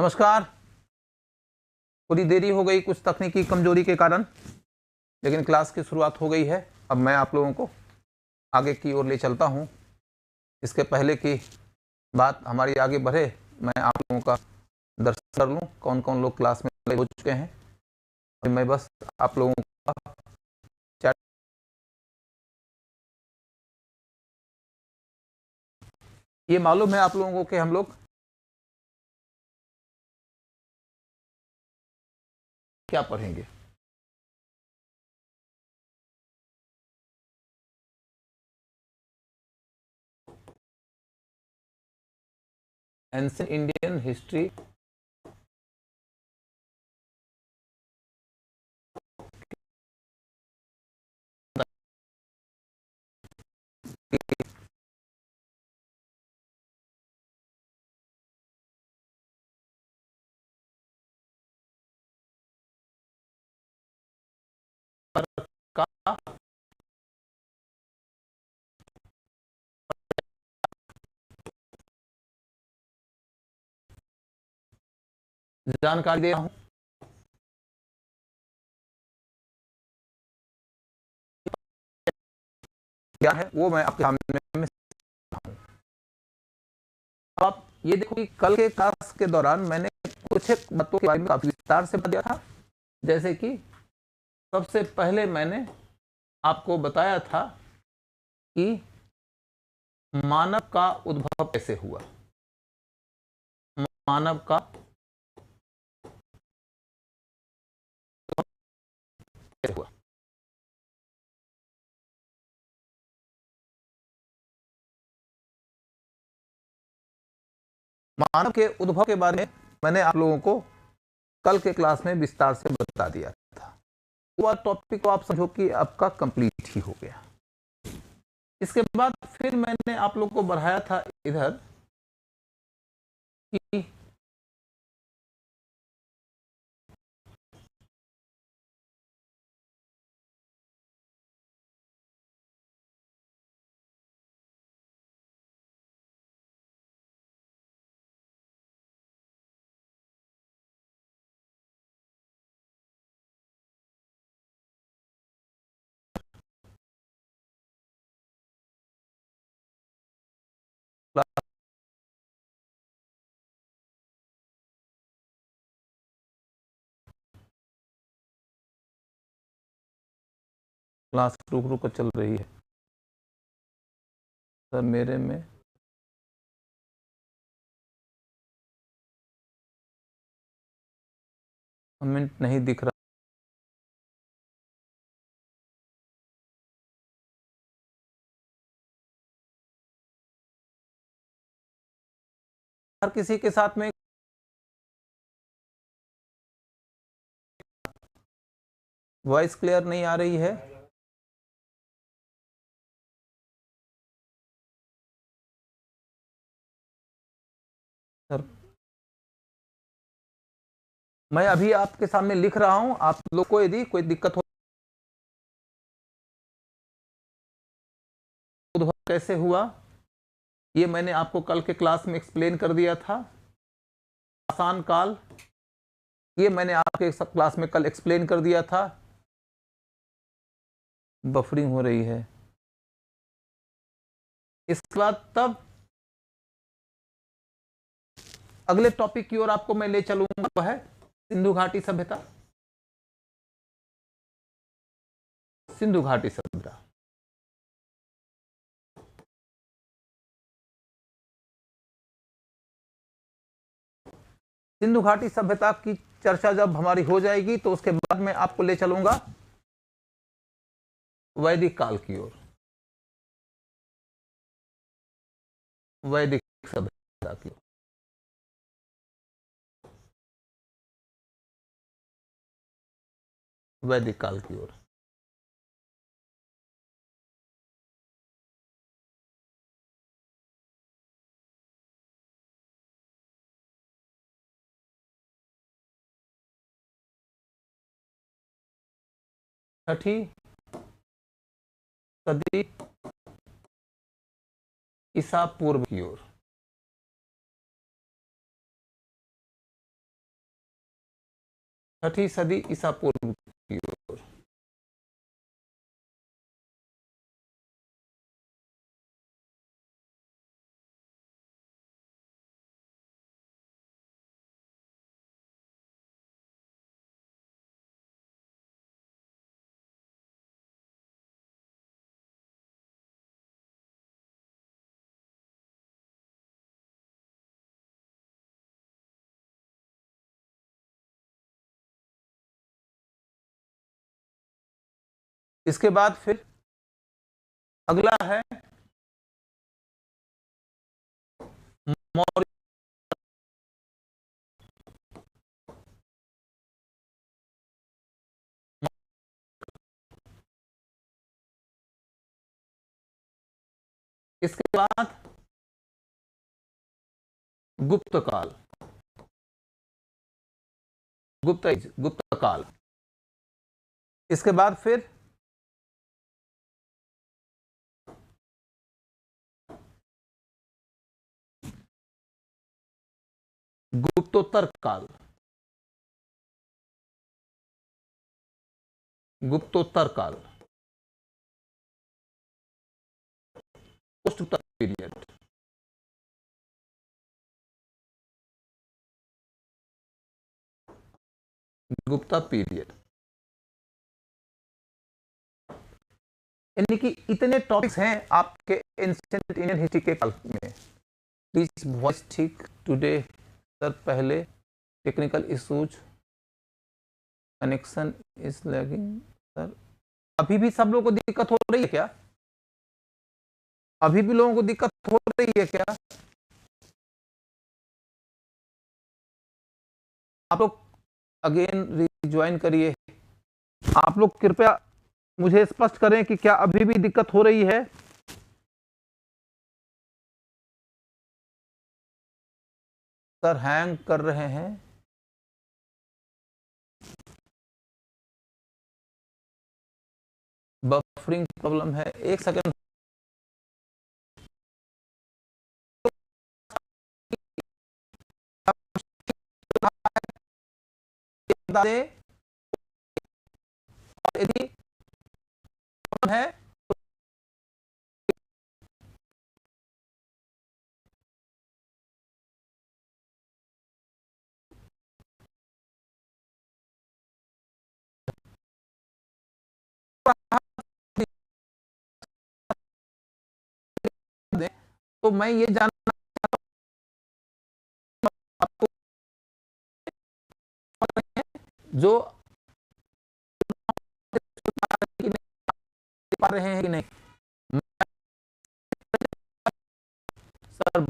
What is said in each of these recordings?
नमस्कार। थोड़ी देरी हो गई कुछ तकनीकी कमजोरी के कारण, लेकिन क्लास की शुरुआत हो गई है। अब मैं आप लोगों को आगे की ओर ले चलता हूं। इसके पहले की बात हमारी आगे बढ़े, मैं आप लोगों का दर्शन कर लूं कौन कौन लोग क्लास में हो चुके हैं। मैं बस आप लोगों का चैट, ये मालूम है आप लोगों को कि हम लोग क्या पढ़ेंगे। एंशिएंट इंडियन हिस्ट्री, का जानकारी दे रहा हूं। क्या है वो मैं आपके सामने। आप ये देखो कि कल के क्लास के दौरान मैंने कुछ एक बातों के बारे में काफी विस्तार से बता दिया था। जैसे कि सबसे पहले मैंने आपको बताया था कि मानव का उद्भव कैसे हुआ। मानव का कैसे हुआ। मानव के उद्भव के बारे में मैंने आप लोगों को कल के क्लास में विस्तार से बता दिया था। वो टॉपिक को आप समझो कि आपका कंप्लीट ही हो गया। इसके बाद फिर मैंने आप लोगों को बढ़ाया था इधर कि क्लास रुक रुक चल रही है सर। मेरे में कमेंट नहीं दिख रहा। हर किसी के साथ में वॉइस क्लियर नहीं आ रही है। सर मैं अभी आपके सामने लिख रहा हूं, आप लोग को यदि कोई दिक्कत हो, उद्भव कैसे हुआ ये मैंने आपको कल के क्लास में एक्सप्लेन कर दिया था। आसान काल ये मैंने आपके क्लास में कल एक्सप्लेन कर दिया था। बफरिंग हो रही है। इसके बाद तब अगले टॉपिक की ओर आपको मैं ले चलूंगा, वह है सिंधु घाटी सभ्यता। सिंधु घाटी सभ्यता सिंधु घाटी सभ्यता की चर्चा जब हमारी हो जाएगी तो उसके बाद मैं आपको ले चलूंगा वैदिक काल की ओर। वैदिक सभ्यता की ओर। वैदिक काल की ओर। छठी सदी ईसा पूर्व की ओर। छठी सदी ईसा पूर्व की ओर। इसके बाद फिर अगला है मौर्य। इसके बाद गुप्त काल, गुप्त काल। इसके बाद फिर गुप्तोत्तर काल, गुप्तोत्तर काल, पोस्ट पीरियड। गुप्ता पीरियड। यानी कि इतने टॉपिक्स हैं आपके एंशिएंट इंडियन हिस्ट्री के काल में। प्लीज वॉइस ठीक टुडे सर, पहले technical issues, connection is lagging sir. अभी भी सब लोगों को दिक्कत हो रही है क्या? अभी भी लोगों को दिक्कत हो रही है क्या? आप लोग अगेन रिज्वाइन करिए। आप लोग कृपया मुझे स्पष्ट करें कि क्या अभी भी दिक्कत हो रही है? सर हैंग कर रहे हैं। बफरिंग प्रॉब्लम है, एक सेकंड। यदि है तो मैं ये जानना आपको जो पा रहे हैं कि नहीं सर?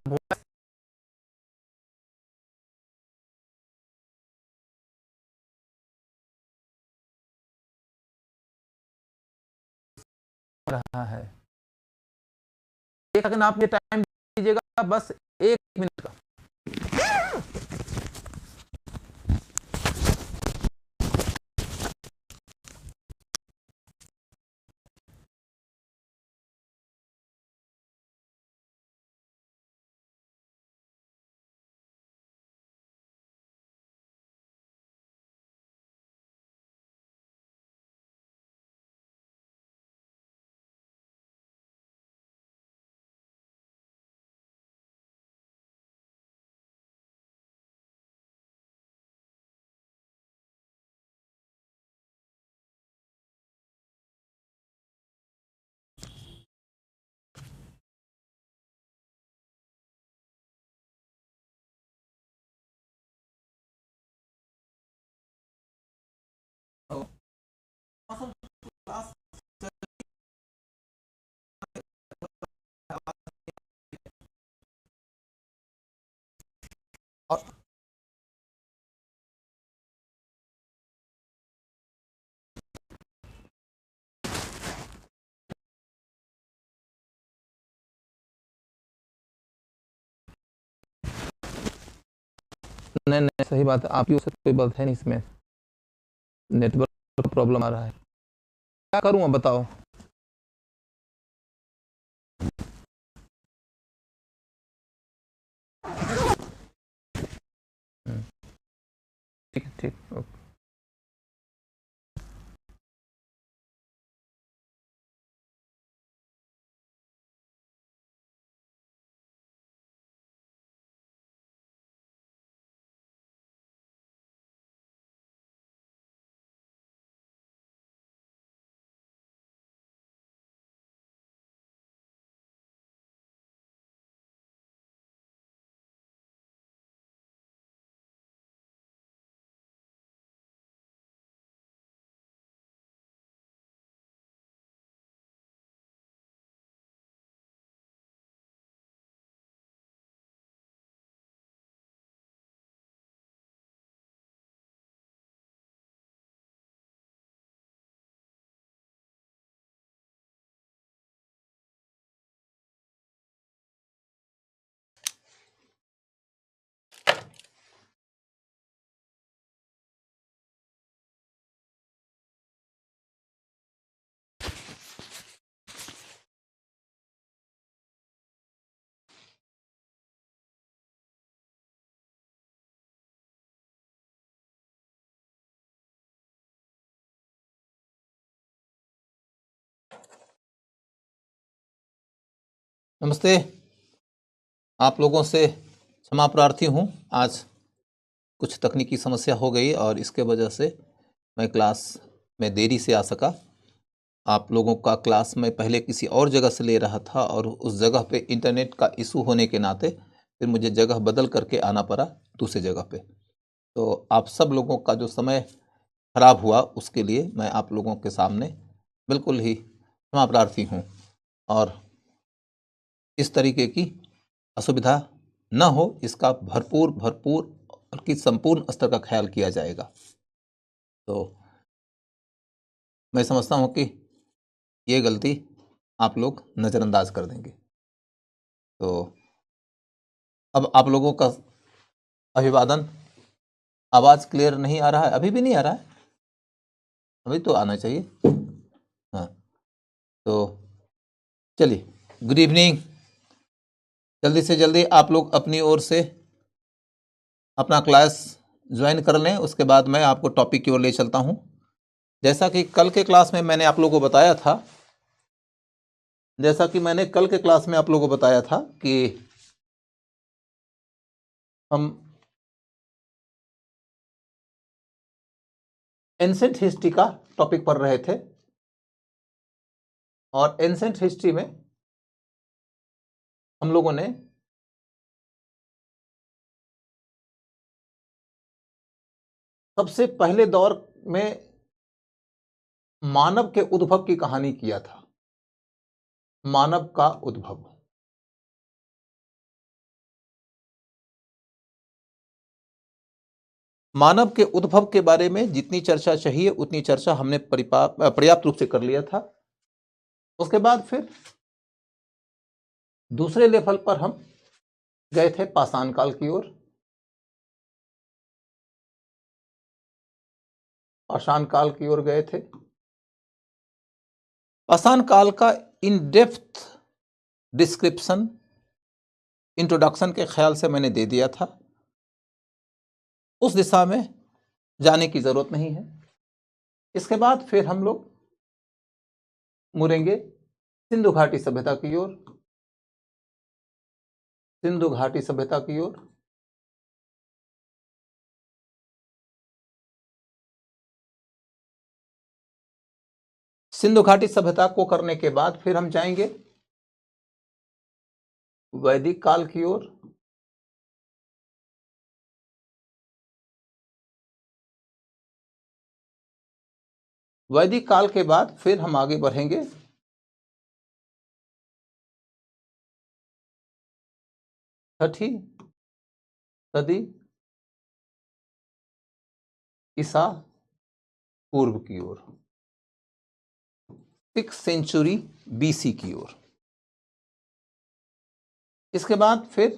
रहा है, एक सेकंड आप ये टाइम दीजिएगा, बस 1 मिनट का। और नहीं नहीं, सही बात है, आप ही से कोई बात है नहीं, इसमें नेटवर्क प्रॉब्लम आ रहा है। क्या करूँ अब बताओ? ठीक ठीक, ओके। नमस्ते। आप लोगों से क्षमा प्रार्थी हूँ। आज कुछ तकनीकी समस्या हो गई और इसके वजह से मैं क्लास में देरी से आ सका। आप लोगों का क्लास मैं पहले किसी और जगह से ले रहा था और उस जगह पे इंटरनेट का इशू होने के नाते फिर मुझे जगह बदल करके आना पड़ा दूसरे जगह पे। तो आप सब लोगों का जो समय खराब हुआ उसके लिए मैं आप लोगों के सामने बिल्कुल ही क्षमा प्रार्थी हूँ और इस तरीके की असुविधा न हो इसका भरपूर और कि संपूर्ण स्तर का ख्याल किया जाएगा। तो मैं समझता हूँ कि ये गलती आप लोग नज़रअंदाज कर देंगे। तो अब आप लोगों का अभिवादन। आवाज़ क्लियर नहीं आ रहा है? अभी भी नहीं आ रहा है? अभी तो आना चाहिए। हाँ, तो चलिए, गुड इवनिंग। जल्दी से जल्दी आप लोग अपनी ओर से अपना क्लास ज्वाइन कर लें, उसके बाद मैं आपको टॉपिक की ओर ले चलता हूँ। जैसा कि कल के क्लास में मैंने आप लोगों को बताया था कि हम एंसेंट हिस्ट्री का टॉपिक पढ़ रहे थे और एंसेंट हिस्ट्री में हम लोगों ने सबसे पहले दौर में मानव के उद्भव की कहानी किया था। मानव का उद्भव, मानव के उद्भव के बारे में जितनी चर्चा चाहिए उतनी चर्चा हमने पर्याप्त रूप से कर लिया था। उसके बाद फिर दूसरे लेवल पर हम गए थे पाषाण काल की ओर। पाषाण काल की ओर गए थे। पाषाण काल का इन डेप्थ डिस्क्रिप्शन इंट्रोडक्शन के ख्याल से मैंने दे दिया था। उस दिशा में जाने की जरूरत नहीं है। इसके बाद फिर हम लोग मुड़ेंगे सिंधु घाटी सभ्यता की ओर। सिंधु घाटी सभ्यता की ओर। सिंधु घाटी सभ्यता को करने के बाद फिर हम जाएंगे वैदिक काल की ओर। वैदिक काल के बाद फिर हम आगे बढ़ेंगे छठी सदी ईसा पूर्व की ओर, 6th सेंचुरी BC की ओर। इसके बाद फिर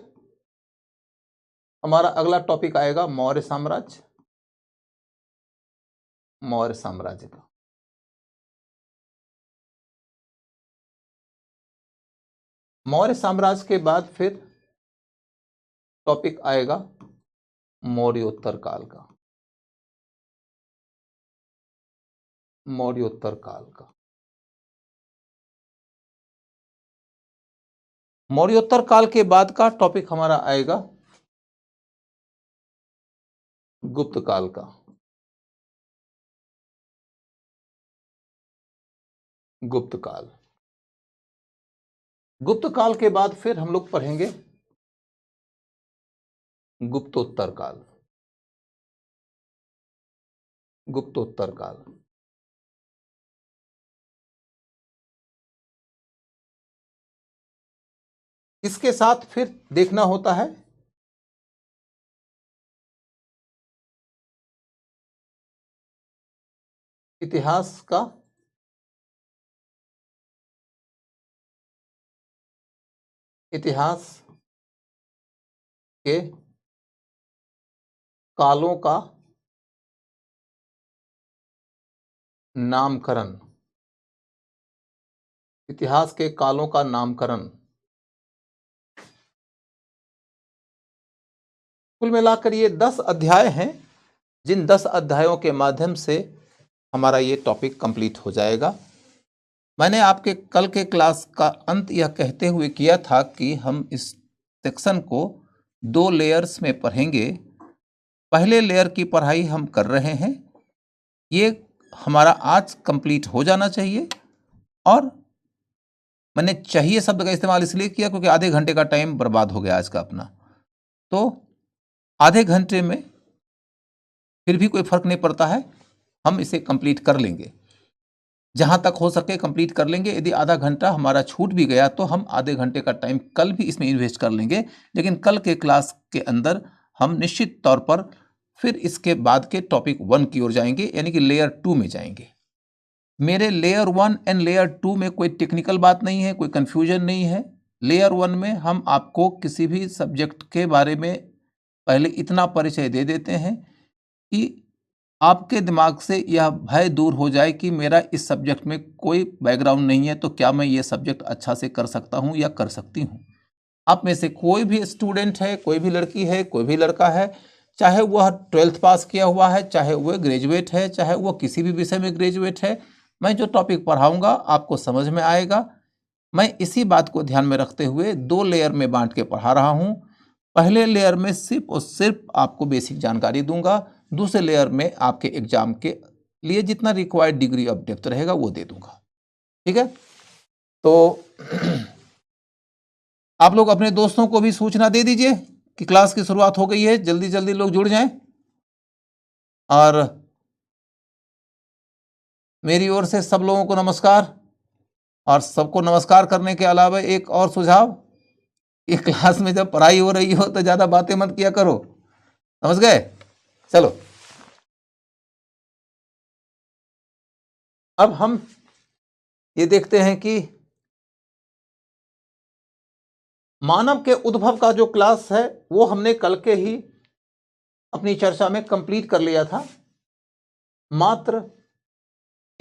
हमारा अगला टॉपिक आएगा मौर्य साम्राज्य। मौर्य साम्राज्य का मौर्य साम्राज्य के बाद फिर टॉपिक आएगा मौर्योत्तर काल का। मौर्योत्तर काल का मौर्योत्तर काल के बाद का टॉपिक हमारा आएगा गुप्त काल का। गुप्त काल। गुप्त काल के बाद फिर हम लोग पढ़ेंगे गुप्तोत्तर काल। गुप्तोत्तर काल। इसके साथ फिर देखना होता है इतिहास का इतिहास के कालों का नामकरण। इतिहास के कालों का नामकरण। कुल मिलाकर ये 10 अध्याय हैं, जिन 10 अध्यायों के माध्यम से हमारा ये टॉपिक कंप्लीट हो जाएगा। मैंने आपके कल के क्लास का अंत यह कहते हुए किया था कि हम इस सेक्शन को 2 लेयर्स में पढ़ेंगे। पहले लेयर की पढ़ाई हम कर रहे हैं, ये हमारा आज कंप्लीट हो जाना चाहिए। और मैंने चाहिए शब्द का इस्तेमाल इसलिए किया क्योंकि आधे घंटे का टाइम बर्बाद हो गया आज का अपना। तो आधे घंटे में फिर भी कोई फर्क नहीं पड़ता है, हम इसे कंप्लीट कर लेंगे, जहां तक हो सके कंप्लीट कर लेंगे। यदि आधा घंटा हमारा छूट भी गया तो हम आधे घंटे का टाइम कल भी इसमें इन्वेस्ट कर लेंगे, लेकिन कल के क्लास के अंदर हम निश्चित तौर पर फिर इसके बाद के टॉपिक 1 की ओर जाएंगे, यानी कि लेयर 2 में जाएंगे। मेरे लेयर 1 एंड लेयर 2 में कोई टेक्निकल बात नहीं है, कोई कंफ्यूजन नहीं है। लेयर 1 में हम आपको किसी भी सब्जेक्ट के बारे में पहले इतना परिचय दे देते हैं कि आपके दिमाग से यह भय दूर हो जाए कि मेरा इस सब्जेक्ट में कोई बैकग्राउंड नहीं है, तो क्या मैं ये सब्जेक्ट अच्छा से कर सकता हूँ या कर सकती हूँ। आप में से कोई भी स्टूडेंट है, कोई भी लड़की है, कोई भी लड़का है, चाहे वह 12th पास किया हुआ है, चाहे वह ग्रेजुएट है, चाहे वह किसी भी विषय में ग्रेजुएट है, मैं जो टॉपिक पढ़ाऊँगा आपको समझ में आएगा। मैं इसी बात को ध्यान में रखते हुए 2 लेयर में बांट के पढ़ा रहा हूँ। पहले लेयर में सिर्फ और सिर्फ आपको बेसिक जानकारी दूंगा, दूसरे लेयर में आपके एग्जाम के लिए जितना रिक्वायर्ड डिग्री ऑफ डेप्थ रहेगा वो दे दूंगा। ठीक है, तो आप लोग अपने दोस्तों को भी सूचना दे दीजिए कि क्लास की शुरुआत हो गई है, जल्दी जल्दी लोग जुड़ जाएं। और मेरी ओर से सब लोगों को नमस्कार। और सबको नमस्कार करने के अलावा एक और सुझाव, ये क्लास में जब पढ़ाई हो रही हो तो ज्यादा बातें मत किया करो, समझ गए? चलो अब हम ये देखते हैं कि मानव के उद्भव का जो क्लास है वो हमने कल के ही अपनी चर्चा में कंप्लीट कर लिया था। मात्र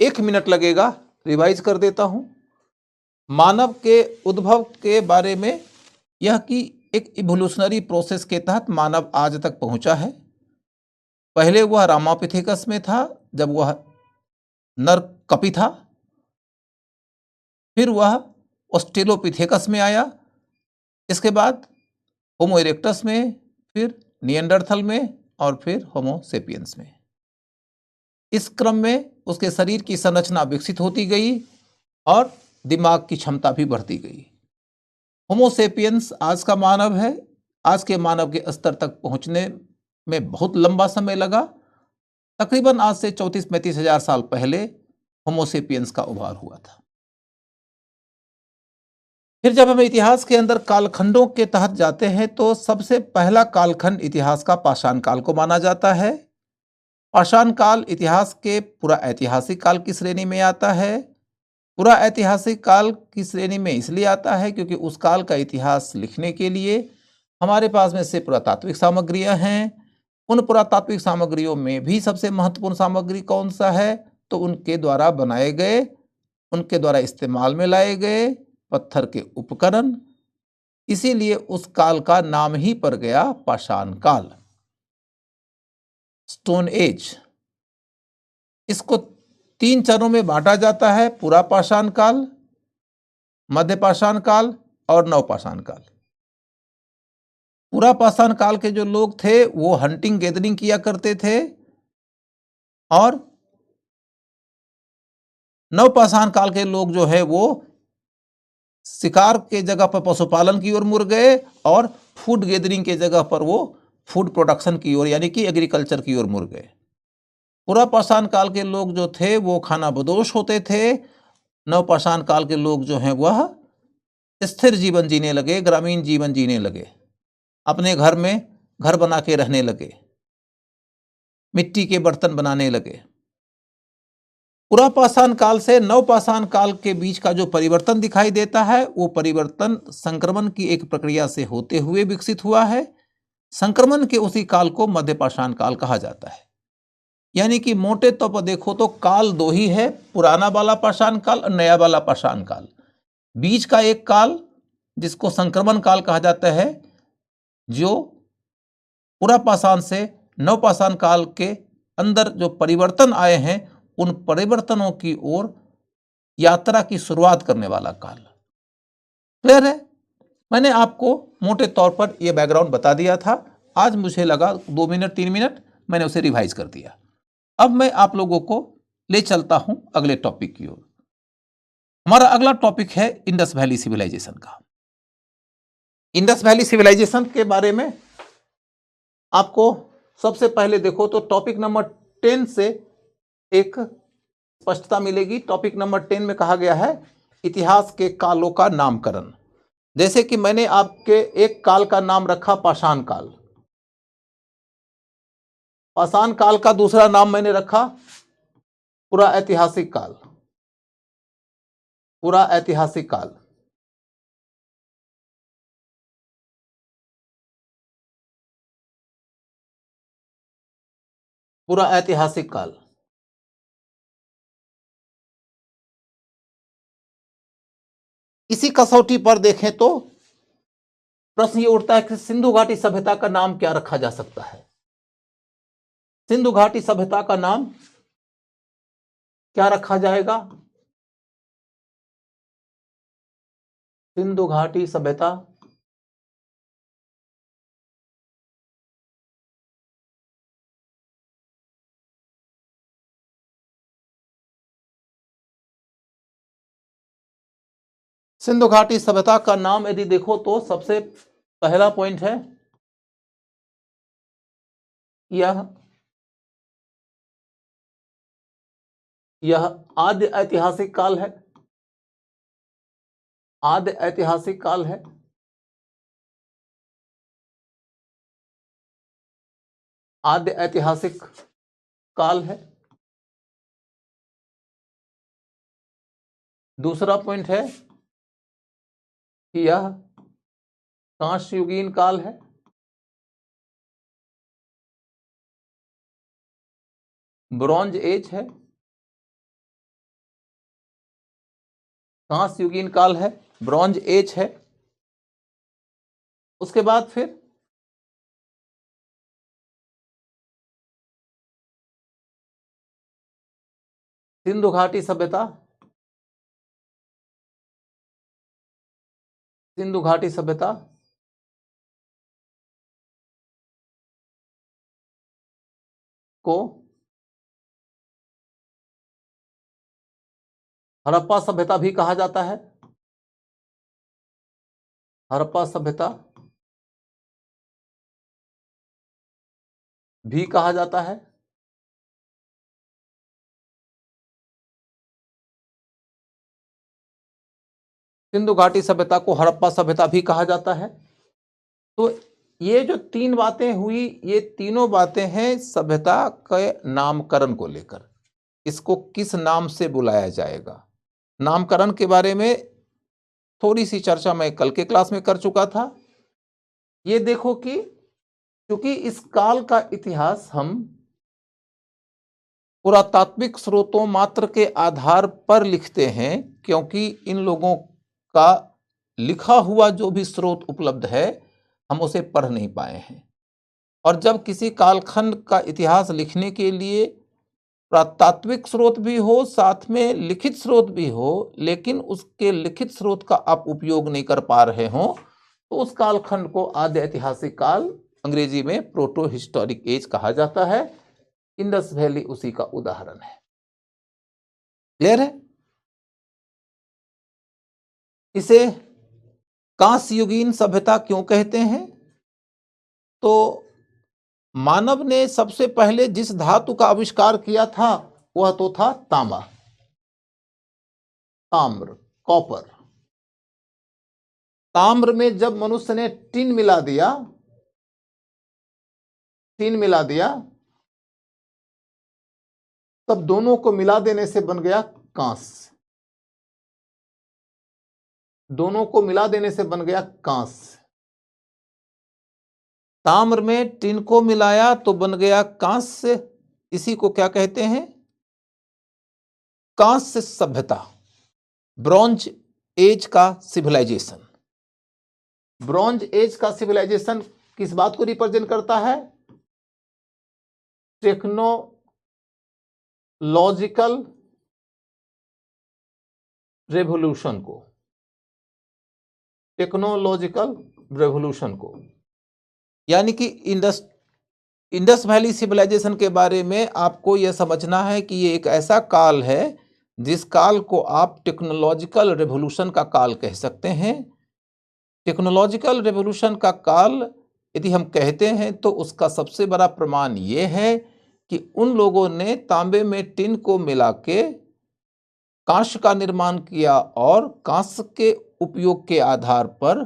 1 मिनट लगेगा, रिवाइज कर देता हूं। मानव के उद्भव के बारे में यह कि एक इवोल्यूशनरी प्रोसेस के तहत मानव आज तक पहुंचा है। पहले वह रामापिथेकस में था जब वह नर कपि था, फिर वह ऑस्ट्रेलोपिथेकस में आया, इसके बाद होमो इरेक्टस में, फिर निएंडरथल में और फिर होमो सेपियंस में। इस क्रम में उसके शरीर की संरचना विकसित होती गई और दिमाग की क्षमता भी बढ़ती गई। होमो सेपियंस आज का मानव है। आज के मानव के स्तर तक पहुंचने में बहुत लंबा समय लगा। तकरीबन आज से 34-35 हजार साल पहले होमो सेपियंस का उभार हुआ था। फिर जब हम इतिहास के अंदर कालखंडों के तहत जाते हैं तो सबसे पहला कालखंड इतिहास का पाषाण काल को माना जाता है। पाषाण काल इतिहास के पूरा ऐतिहासिक काल की श्रेणी में आता है। पूरा ऐतिहासिक काल की श्रेणी में इसलिए आता है क्योंकि उस काल का इतिहास लिखने के लिए हमारे पास में से पुरातात्विक सामग्रियां हैं। उन पुरातात्विक सामग्रियों में भी सबसे महत्वपूर्ण सामग्री कौन सा है? तो उनके द्वारा बनाए गए, उनके द्वारा इस्तेमाल में लाए गए पत्थर के उपकरण। इसीलिए उस काल का नाम ही पड़ गया पाषाण काल, स्टोन एज। इसको 3 चरणों में बांटा जाता है, पूरा पाषाण काल, मध्य पाषाण काल और नवपाषाण काल। पूरा पाषाण काल के जो लोग थे वो हंटिंग गैदरिंग किया करते थे और नवपाषाण काल के लोग जो है वो शिकार के जगह पर पशुपालन की ओर मुड़ गए और फूड गैदरिंग के जगह पर वो फूड प्रोडक्शन की ओर यानी कि एग्रीकल्चर की ओर मुड़ गए। पूरा पाषाण काल के लोग जो थे वो खाना बदोश होते थे। नवपाषाण काल के लोग जो हैं वह स्थिर जीवन जीने लगे, ग्रामीण जीवन जीने लगे, अपने घर में घर बना के रहने लगे, मिट्टी के बर्तन बनाने लगे। पूरा पाषाण काल से नवपाषाण काल के बीच का जो परिवर्तन दिखाई देता है वो परिवर्तन संक्रमण की एक प्रक्रिया से होते हुए विकसित हुआ है। संक्रमण के उसी काल को मध्य पाषाण काल कहा जाता है। यानी कि मोटे तौर पर देखो तो काल 2 ही है, पुराना वाला पाषाण काल और नया वाला पाषाण काल। बीच का एक काल जिसको संक्रमण काल कहा जाता है, जो पूरा पाषाण से नवपाषाण काल के अंदर जो परिवर्तन आए हैं उन परिवर्तनों की ओर यात्रा की शुरुआत करने वाला काल। क्लियर है? मैंने आपको मोटे तौर पर यह बैकग्राउंड बता दिया था। आज मुझे लगा 2 मिनट 3 मिनट मैंने उसे रिवाइज कर दिया। अब मैं आप लोगों को ले चलता हूं अगले टॉपिक की ओर। हमारा अगला टॉपिक है इंडस वैली सिविलाइजेशन का। इंडस वैली सिविलाइजेशन के बारे में आपको सबसे पहले देखो तो टॉपिक नंबर 10 से एक स्पष्टता मिलेगी। टॉपिक नंबर 10 में कहा गया है इतिहास के कालों का नामकरण। जैसे कि मैंने आपके एक काल का नाम रखा पाषाण काल। पाषाण काल का दूसरा नाम मैंने रखा पुरा ऐतिहासिक काल। पुरा ऐतिहासिक काल। पुरा ऐतिहासिक काल। इसी कसौटी पर देखें तो प्रश्न ये उठता है कि सिंधु घाटी सभ्यता का नाम क्या रखा जा सकता है? सिंधु घाटी सभ्यता का नाम क्या रखा जाएगा? सिंधु घाटी सभ्यता सिंधु घाटी सभ्यता का नाम यदि देखो तो सबसे पहला पॉइंट है यह आद्य ऐतिहासिक काल है। आद्य ऐतिहासिक काल है। आद्य ऐतिहासिक काल है। दूसरा पॉइंट है कि यह कांस्ययुगीन काल है। ब्रॉन्ज एज है। कांस्ययुगीन काल है, ब्रॉन्ज एज है। उसके बाद फिर सिंधु घाटी सभ्यता। सिंधु घाटी सभ्यता को हड़प्पा सभ्यता भी कहा जाता है। हड़प्पा सभ्यता भी कहा जाता है। सिंधु घाटी सभ्यता को हड़प्पा सभ्यता भी कहा जाता है। तो ये जो तीन बातें हुई, ये तीनों बातें हैं सभ्यता के नामकरण को लेकर। इसको किस नाम से बुलाया जाएगा, नामकरण के बारे में थोड़ी सी चर्चा मैं कल के क्लास में कर चुका था। ये देखो कि क्योंकि इस काल का इतिहास हम पुरातात्विक स्रोतों मात्र के आधार पर लिखते हैं, क्योंकि इन लोगों का लिखा हुआ जो भी स्रोत उपलब्ध है हम उसे पढ़ नहीं पाए हैं। और जब किसी कालखंड का इतिहास लिखने के लिए पुरातात्विक स्रोत भी हो, साथ में लिखित स्रोत भी हो, लेकिन उसके लिखित स्रोत का आप उपयोग नहीं कर पा रहे हो, तो उस कालखंड को आद्य ऐतिहासिक काल, अंग्रेजी में प्रोटो हिस्टोरिक एज कहा जाता है। इंडस वैली उसी का उदाहरण है। क्लियर है? इसे कांस्ययुगीन सभ्यता क्यों कहते हैं? तो मानव ने सबसे पहले जिस धातु का आविष्कार किया था वह तो था तांबा, ताम्र, कॉपर। ताम्र में जब मनुष्य ने टिन मिला दिया, तब दोनों को मिला देने से बन गया कांस्य। दोनों को मिला देने से बन गया कांस्य। ताम्र में टिन को मिलाया तो बन गया कांस्य। इसी को क्या कहते हैं? कांस्य सभ्यता, ब्रॉन्ज एज का सिविलाइजेशन। ब्रॉन्ज एज का सिविलाइजेशन किस बात को रिप्रेजेंट करता है? टेक्नोलॉजिकल रेवोल्यूशन को, टेक्नोलॉजिकल रेवोल्यूशन को, यानी कि इंडस वैली सिविलाइजेशन के बारे में आपको यह समझना है कि ये एक ऐसा काल है जिस काल को आप टेक्नोलॉजिकल रेवोल्यूशन का काल कह सकते हैं। टेक्नोलॉजिकल रेवोल्यूशन का काल यदि हम कहते हैं तो उसका सबसे बड़ा प्रमाण ये है कि उन लोगों ने तांबे में टिन को मिला के कांस्य का निर्माण किया और कांस्य के उपयोग के आधार पर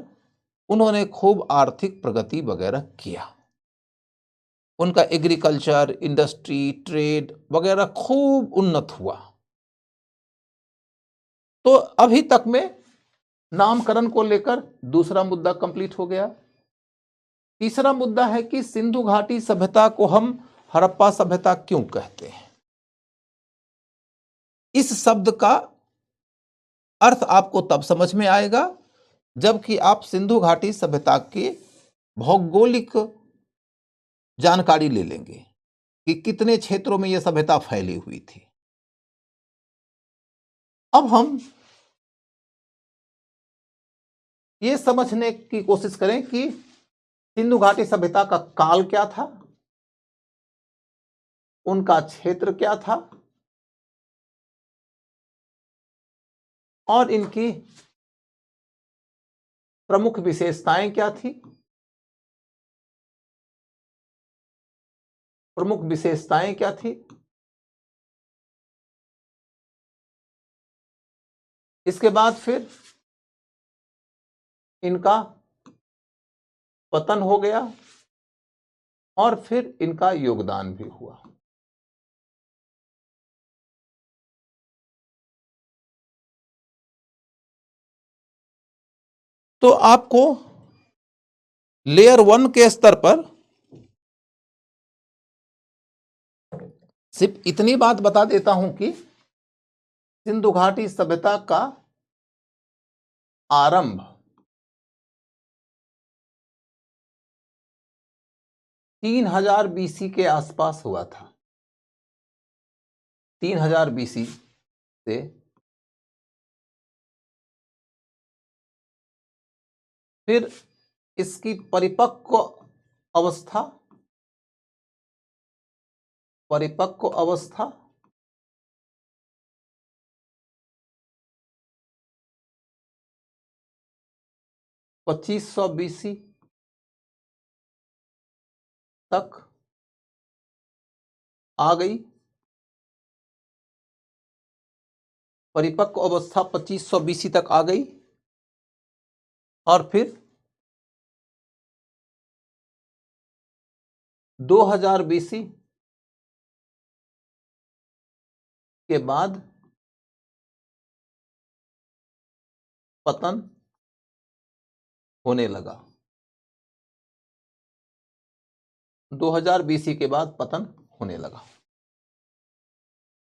उन्होंने खूब आर्थिक प्रगति वगैरह किया। उनका एग्रीकल्चर, इंडस्ट्री, ट्रेड वगैरह खूब उन्नत हुआ। तो अभी तक में नामकरण को लेकर दूसरा मुद्दा कंप्लीट हो गया। तीसरा मुद्दा है कि सिंधु घाटी सभ्यता को हम हड़प्पा सभ्यता क्यों कहते हैं। इस शब्द का अर्थ आपको तब समझ में आएगा जबकि आप सिंधु घाटी सभ्यता की भौगोलिक जानकारी ले लेंगे कि कितने क्षेत्रों में यह सभ्यता फैली हुई थी। अब हम ये समझने की कोशिश करें कि सिंधु घाटी सभ्यता का काल क्या था, उनका क्षेत्र क्या था और इनकी प्रमुख विशेषताएं क्या थी। प्रमुख विशेषताएं क्या थी, इसके बाद फिर इनका पतन हो गया और फिर इनका योगदान भी हुआ। तो आपको लेयर 1 के स्तर पर सिर्फ इतनी बात बता देता हूं कि सिंधु घाटी सभ्यता का आरंभ 3000 बीसी के आसपास हुआ था। 3000 बीसी से फिर इसकी परिपक्व अवस्था 2500 बीसी तक आ गई। परिपक्व अवस्था 2500 बीसी तक आ गई और फिर 2000 बीसी के बाद पतन होने लगा। 2000 बीसी के बाद पतन होने लगा।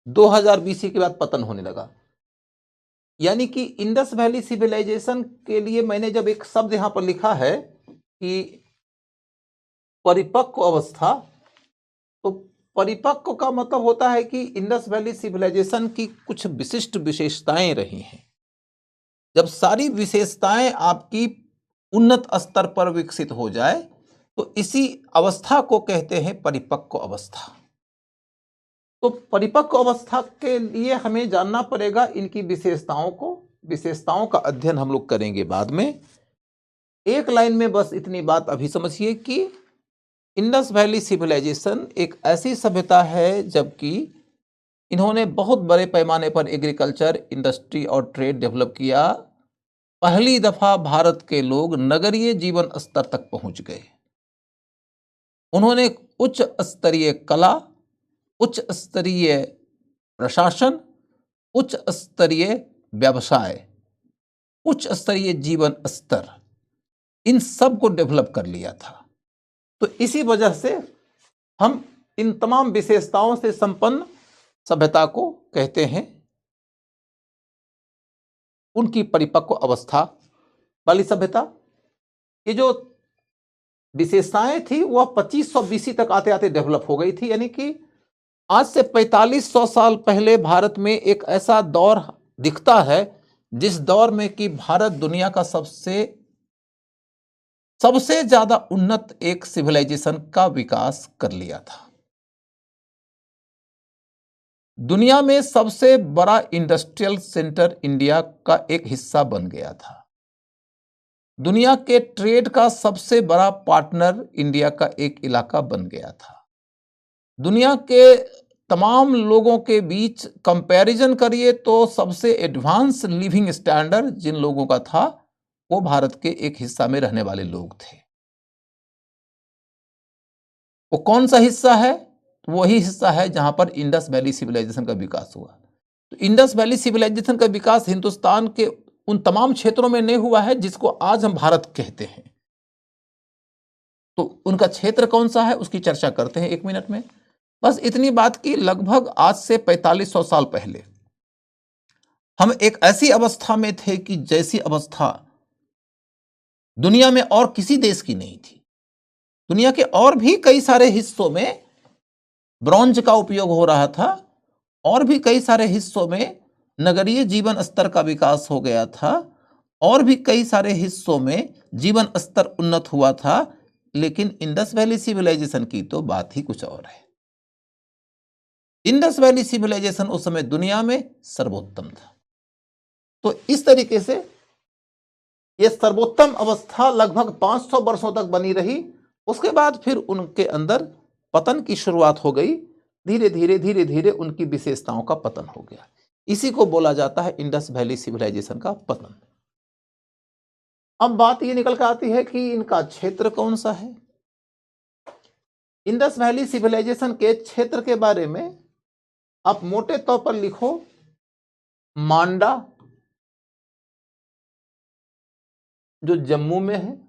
2000 बीसी के बाद पतन होने लगा, यानी कि इंडस वैली सिविलाइजेशन के लिए मैंने जब एक शब्द यहां पर लिखा है कि परिपक्व अवस्था, तो परिपक्व का मतलब होता है कि इंडस वैली सिविलाइजेशन की कुछ विशिष्ट विशेषताएं रही हैं। जब सारी विशेषताएं आपकी उन्नत स्तर पर विकसित हो जाए तो इसी अवस्था को कहते हैं परिपक्व अवस्था। तो परिपक्व अवस्था के लिए हमें जानना पड़ेगा इनकी विशेषताओं का अध्ययन हम लोग करेंगे बाद में। एक लाइन में बस इतनी बात अभी समझिए कि इंडस वैली सिविलाइजेशन एक ऐसी सभ्यता है जबकि इन्होंने बहुत बड़े पैमाने पर एग्रीकल्चर, इंडस्ट्री और ट्रेड डेवलप किया। पहली दफा भारत के लोग नगरीय जीवन स्तर तक पहुंच गए। उन्होंने उच्च स्तरीय कला, उच्च स्तरीय प्रशासन, उच्च स्तरीय व्यवसाय, उच्च स्तरीय जीवन स्तर, इन सब को डेवलप कर लिया था। तो इसी वजह से हम इन तमाम विशेषताओं से संपन्न सभ्यता को कहते हैं उनकी परिपक्व अवस्था वाली सभ्यता। ये जो विशेषताएं थी वह 2500 बीसी तक आते आते डेवलप हो गई थी, यानी कि आज से 4500 साल पहले भारत में एक ऐसा दौर दिखता है जिस दौर में कि भारत दुनिया का सबसे ज्यादा उन्नत एक सिविलाइजेशन का विकास कर लिया था। दुनिया में सबसे बड़ा इंडस्ट्रियल सेंटर इंडिया का एक हिस्सा बन गया था। दुनिया के ट्रेड का सबसे बड़ा पार्टनर इंडिया का एक इलाका बन गया था। दुनिया के तमाम लोगों के बीच कंपैरिजन करिए तो सबसे एडवांस लिविंग स्टैंडर्ड जिन लोगों का था वो भारत के एक हिस्सा में रहने वाले लोग थे। वो कौन सा हिस्सा है? वही हिस्सा है जहां पर इंडस वैली सिविलाइजेशन का विकास हुआ। तो इंडस वैली सिविलाइजेशन का विकास हिंदुस्तान के उन तमाम क्षेत्रों में नहीं हुआ है जिसको आज हम भारत कहते हैं। तो उनका क्षेत्र कौन सा है उसकी चर्चा करते हैं 1 मिनट में। बस इतनी बात की, लगभग आज से 4500 साल पहले हम एक ऐसी अवस्था में थे कि जैसी अवस्था दुनिया में और किसी देश की नहीं थी। दुनिया के और भी कई सारे हिस्सों में ब्रॉन्ज का उपयोग हो रहा था, और भी कई सारे हिस्सों में नगरीय जीवन स्तर का विकास हो गया था, और भी कई सारे हिस्सों में जीवन स्तर उन्नत हुआ था, लेकिन इंडस वैली सिविलाइजेशन की तो बात ही कुछ और है। इंडस वैली सिविलाइजेशन उस समय दुनिया में सर्वोत्तम था। तो इस तरीके से यह सर्वोत्तम अवस्था लगभग 500 वर्षों तक बनी रही। उसके बाद फिर उनके अंदर पतन की शुरुआत हो गई। धीरे धीरे उनकी विशेषताओं का पतन हो गया। इसी को बोला जाता है इंडस वैली सिविलाइजेशन का पतन। अब बात ये निकल कर आती है कि इनका क्षेत्र कौन सा है। इंडस वैली सिविलाइजेशन के क्षेत्र के बारे में आप मोटे तौर पर लिखो, मांडा जो जम्मू में है,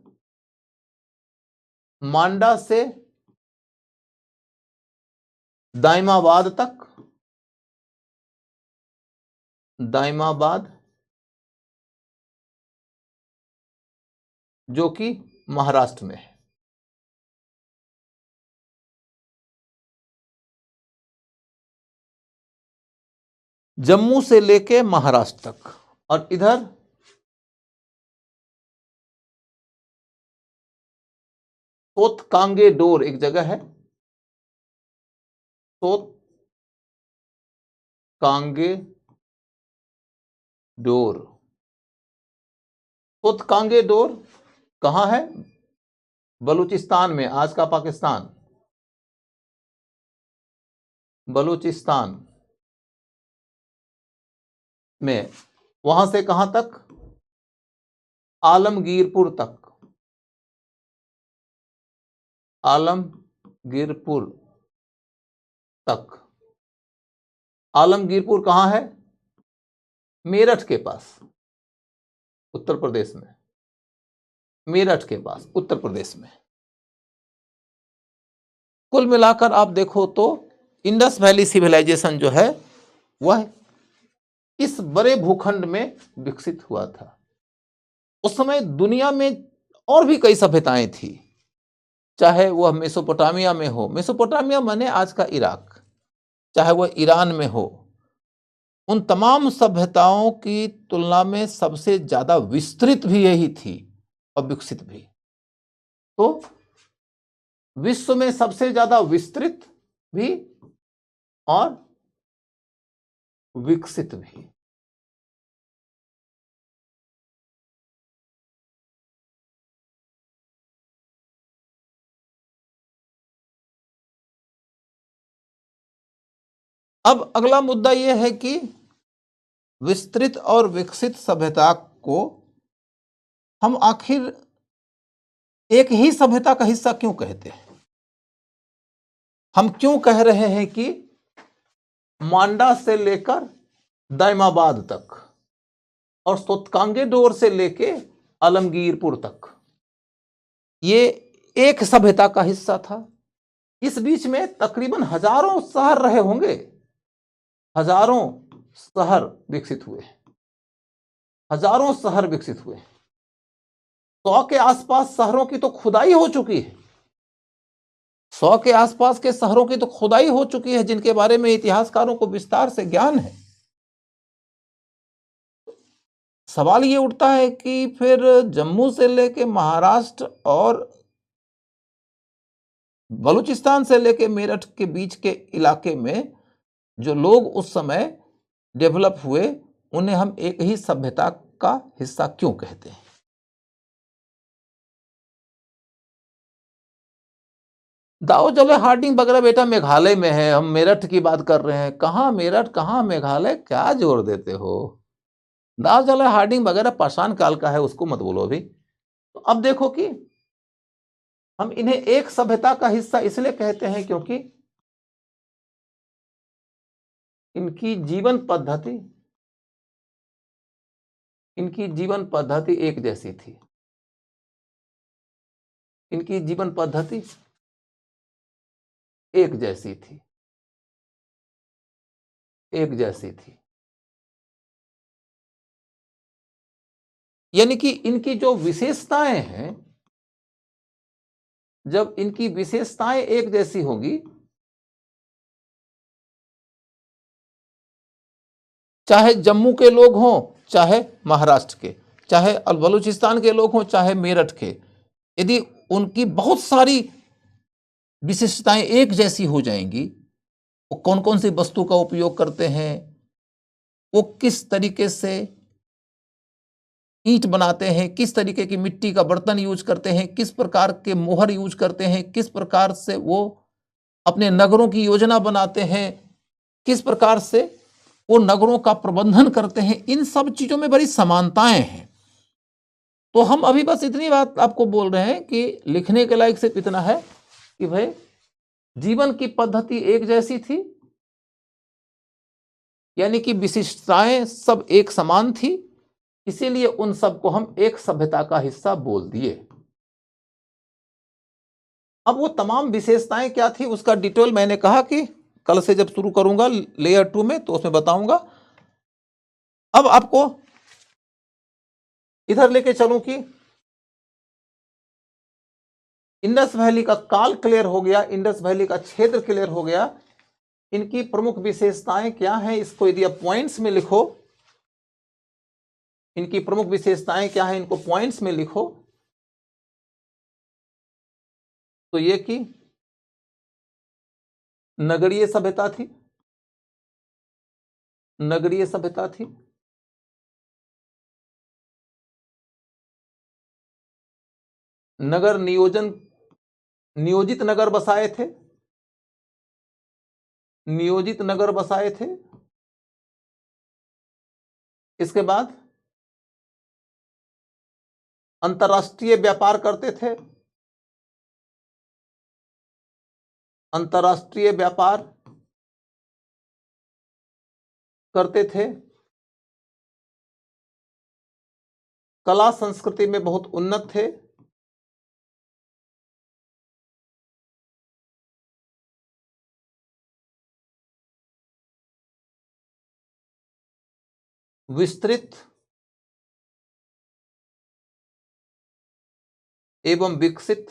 मांडा से दाइमाबाद तक, दाइमाबाद जो कि महाराष्ट्र में है, जम्मू से लेके महाराष्ट्र तक। और इधर तोतकांगेडोर एक जगह है, तोतकांगेडोर कहां है? बलूचिस्तान में, आज का पाकिस्तान, बलूचिस्तान में। वहां से कहां तक? आलमगीरपुर तक। आलमगीरपुर तक। आलमगीरपुर कहां है? मेरठ के पास, उत्तर प्रदेश में। मेरठ के पास, उत्तर प्रदेश में। कुल मिलाकर आप देखो तो इंडस वैली सिविलाइजेशन जो है वह इस बड़े भूखंड में विकसित हुआ था। उस समय दुनिया में और भी कई सभ्यताएं थी, चाहे वह मेसोपोटामिया में हो, मेसोपोटामिया माने आज का इराक, चाहे वह ईरान में हो। उन तमाम सभ्यताओं की तुलना में सबसे ज्यादा विस्तृत भी यही थी और विकसित भी। तो विश्व में सबसे ज्यादा विस्तृत भी और विकसित भी। अब अगला मुद्दा यह है कि विस्तृत और विकसित सभ्यता को हम आखिर एक ही सभ्यता का हिस्सा क्यों कहते हैं? हम क्यों कह रहे हैं कि मांडा से लेकर दाइमाबाद तक और तोतकांगेडोर से लेके आलमगीरपुर तक ये एक सभ्यता का हिस्सा था? इस बीच में तकरीबन हजारों शहर रहे होंगे, हजारों शहर विकसित हुए, हजारों शहर विकसित हुए। 100 के आसपास शहरों की तो खुदाई हो चुकी है, 100 के आसपास के शहरों की तो खुदाई हो चुकी है, जिनके बारे में इतिहासकारों को विस्तार से ज्ञान है। सवाल ये उठता है कि फिर जम्मू से लेके महाराष्ट्र और बलूचिस्तान से लेके मेरठ के बीच के इलाके में जो लोग उस समय डेवलप हुए, उन्हें हम एक ही सभ्यता का हिस्सा क्यों कहते हैं? दाओ जले हार्डिंग वगैरह बेटा मेघालय में है, हम मेरठ की बात कर रहे हैं। कहाँ मेरठ, कहाँ मेघालय, क्या जोर देते हो? दाओ जले हार्डिंग वगैरह पाषाण काल का है, उसको मत बोलो अभी। तो अब देखो कि हम इन्हें एक सभ्यता का हिस्सा इसलिए कहते हैं क्योंकि इनकी जीवन पद्धति एक जैसी थी। इनकी जीवन पद्धति एक जैसी थी। यानी कि इनकी जो विशेषताएं हैं, जब इनकी विशेषताएं एक जैसी होगी, चाहे जम्मू के लोग हों, चाहे महाराष्ट्र के, चाहे बलूचिस्तान के लोग हों, चाहे मेरठ के, यदि उनकी बहुत सारी विशेषताएं एक जैसी हो जाएंगी, वो कौन कौन सी वस्तु का उपयोग करते हैं, वो किस तरीके से ईंट बनाते हैं, किस तरीके की मिट्टी का बर्तन यूज करते हैं, किस प्रकार के मोहर यूज करते हैं, किस प्रकार से वो अपने नगरों की योजना बनाते हैं, किस प्रकार से वो नगरों का प्रबंधन करते हैं, इन सब चीजों में बड़ी समानताएं हैं। तो हम अभी बस इतनी बात आपको बोल रहे हैं कि लिखने के लायक सिर्फ इतना है कि भाई जीवन की पद्धति एक जैसी थी, यानी कि विशिष्टताएं सब एक समान थी, इसीलिए उन सबको हम एक सभ्यता का हिस्सा बोल दिए। अब वो तमाम विशेषताएं क्या थी उसका डिटेल मैंने कहा कि कल से जब शुरू करूंगा लेयर 2 में तो उसमें बताऊंगा। अब आपको इधर लेके चलूं कि इंडस वैली का काल क्लियर हो गया, इंडस वैली का क्षेत्र क्लियर हो गया, इनकी प्रमुख विशेषताएं क्या हैं, इसको यदि आप पॉइंट्स में लिखो, इनकी प्रमुख विशेषताएं क्या हैं, इनको पॉइंट्स में लिखो, तो ये कि नगरीय सभ्यता थी, नगर नियोजित नगर बसाए थे। इसके बाद अंतरराष्ट्रीय व्यापार करते थे, कला संस्कृति में बहुत उन्नत थे, विस्तृत एवं विकसित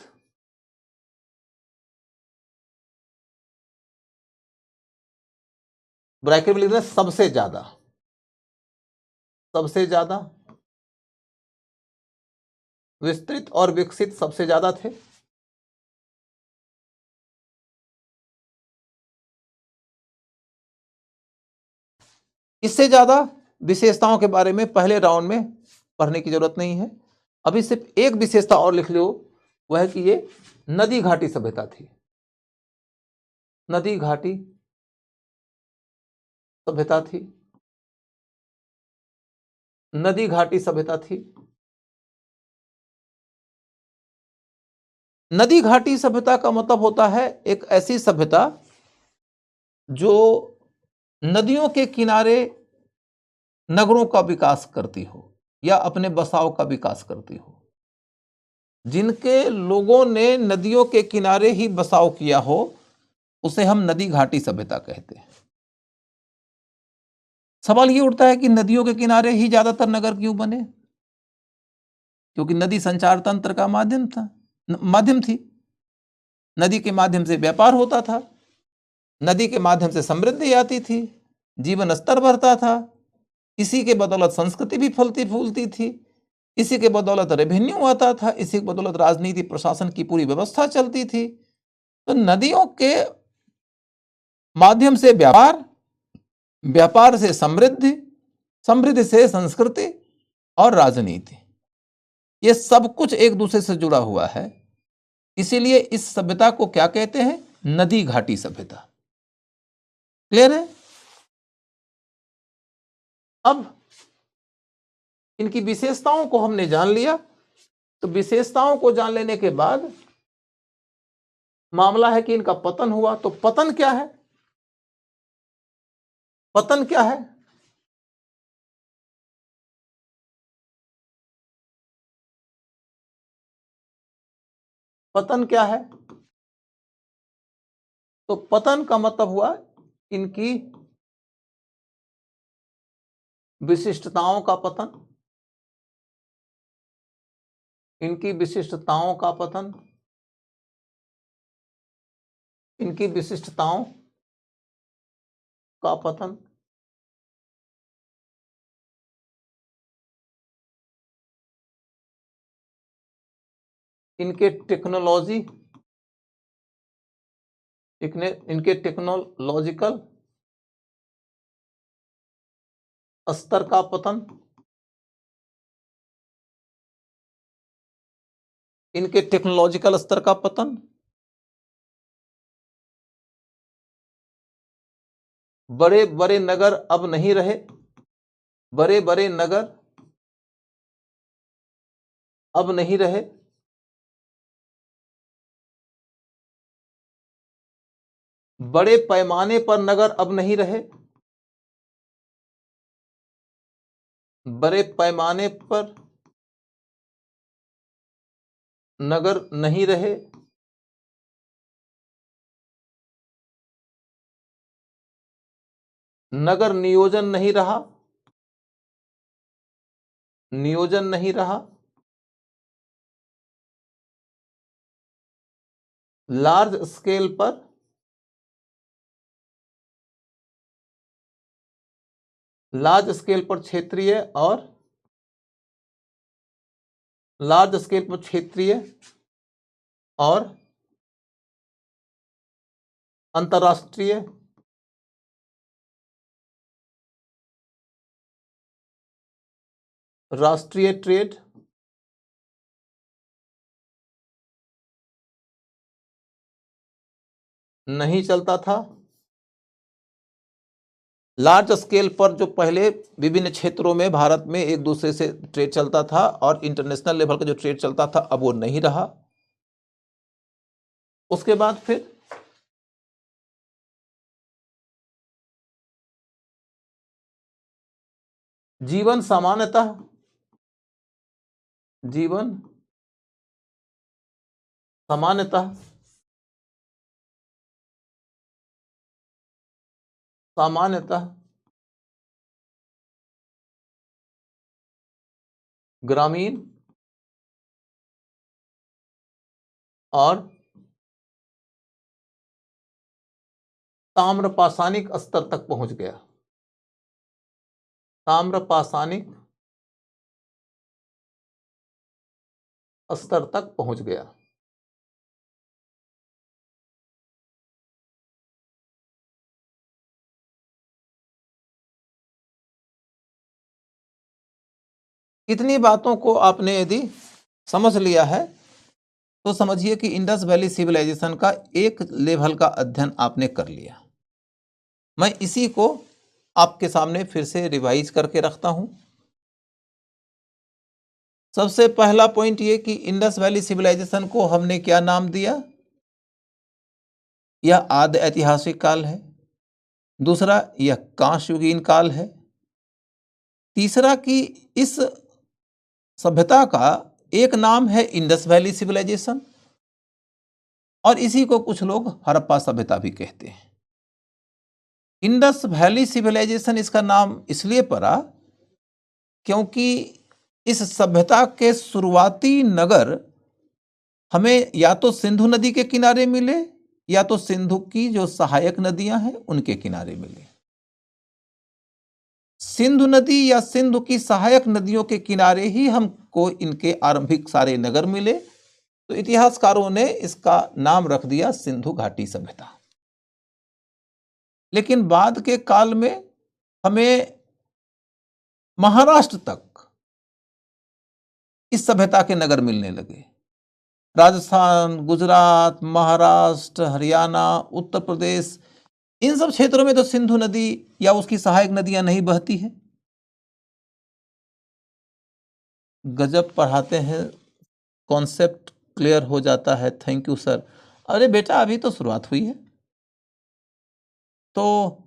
ब्रैकेट में लिखना सबसे ज्यादा विस्तृत और विकसित सबसे ज्यादा थे। इससे ज्यादा विशेषताओं के बारे में पहले राउंड में पढ़ने की जरूरत नहीं है। अभी सिर्फ एक विशेषता और लिख लो, वह है कि ये नदी घाटी सभ्यता थी। नदी घाटी सभ्यता थी। नदी घाटी सभ्यता का मतलब होता है एक ऐसी सभ्यता जो नदियों के किनारे नगरों का विकास करती हो या अपने बसाव का विकास करती हो, जिनके लोगों ने नदियों के किनारे ही बसाव किया हो, उसे हम नदी घाटी सभ्यता कहते हैं। सवाल ये उठता है कि नदियों के किनारे ही ज्यादातर नगर क्यों बने? क्योंकि नदी संचार तंत्र का माध्यम थी। नदी के माध्यम से व्यापार होता था, नदी के माध्यम से समृद्धि आती थी, जीवन स्तर बढ़ता था, इसी के बदौलत संस्कृति भी फलती फूलती थी, इसी के बदौलत रेवेन्यू आता था, इसी के बदौलत राजनीति प्रशासन की पूरी व्यवस्था चलती थी। तो नदियों के माध्यम से व्यापार, व्यापार से समृद्धि, समृद्धि से संस्कृति और राजनीति, ये सब कुछ एक दूसरे से जुड़ा हुआ है। इसीलिए इस सभ्यता को क्या कहते हैं? नदी घाटी सभ्यता। क्लियर है? अब इनकी विशेषताओं को हमने जान लिया। तो विशेषताओं को जान लेने के बाद मामला है कि इनका पतन हुआ। तो पतन क्या है? पतन क्या है? पतन क्या है? तो पतन का मतलब हुआ इनकी विशिष्टताओं का पतन, इनकी विशिष्टताओं का पतन, इनकी विशिष्टताओं का पतन। इनके टेक्नोलॉजी, इनके टेक्नोलॉजिकल स्तर का पतन, इनके टेक्नोलॉजिकल स्तर का पतन। बड़े बड़े नगर अब नहीं रहे, बड़े बड़े नगर अब नहीं रहे। बड़े पैमाने पर नगर अब नहीं रहे, बड़े पैमाने पर नगर नहीं रहे। नगर नियोजन नहीं रहा, नियोजन नहीं रहा। लार्ज स्केल पर क्षेत्रीय और लार्ज स्केल पर क्षेत्रीय और अंतर्राष्ट्रीय राष्ट्रीय ट्रेड नहीं चलता था। लार्ज स्केल पर जो पहले विभिन्न क्षेत्रों में भारत में एक दूसरे से ट्रेड चलता था और इंटरनेशनल लेवल का जो ट्रेड चलता था, अब वो नहीं रहा। उसके बाद फिर जीवन सामान्यतः ग्रामीण और ताम्रपाषाणिक स्तर तक पहुंच गया। ताम्रपाषाणिक स्तर तक पहुंच गया। इतनी बातों को आपने यदि समझ लिया है तो समझिए कि इंडस वैली सिविलाइजेशन का एक लेवल का अध्ययन आपने कर लिया। मैं इसी को आपके सामने फिर से रिवाइज करके रखता हूं। सबसे पहला पॉइंट ये कि इंडस वैली सिविलाइजेशन को हमने क्या नाम दिया? यह आदि ऐतिहासिक काल है। दूसरा, यह कांस्य युगीन काल है। तीसरा कि इस सभ्यता का एक नाम है इंडस वैली सिविलाइजेशन और इसी को कुछ लोग हड़प्पा सभ्यता भी कहते हैं। इंडस वैली सिविलाइजेशन इसका नाम इसलिए पड़ा क्योंकि इस सभ्यता के शुरुआती नगर हमें या तो सिंधु नदी के किनारे मिले या तो सिंधु की जो सहायक नदियां हैं उनके किनारे मिले। सिंधु नदी या सिंधु की सहायक नदियों के किनारे ही हमको इनके आरंभिक सारे नगर मिले, तो इतिहासकारों ने इसका नाम रख दिया सिंधु घाटी सभ्यता। लेकिन बाद के काल में हमें महाराष्ट्र तक इस सभ्यता के नगर मिलने लगे। राजस्थान, गुजरात, महाराष्ट्र, हरियाणा, उत्तर प्रदेश, इन सब क्षेत्रों में तो सिंधु नदी या उसकी सहायक नदियां नहीं बहती हैं। गजब पढ़ाते हैं, कॉन्सेप्ट क्लियर हो जाता है। Thank you sir. अरे बेटा, अभी तो शुरुआत हुई है, तो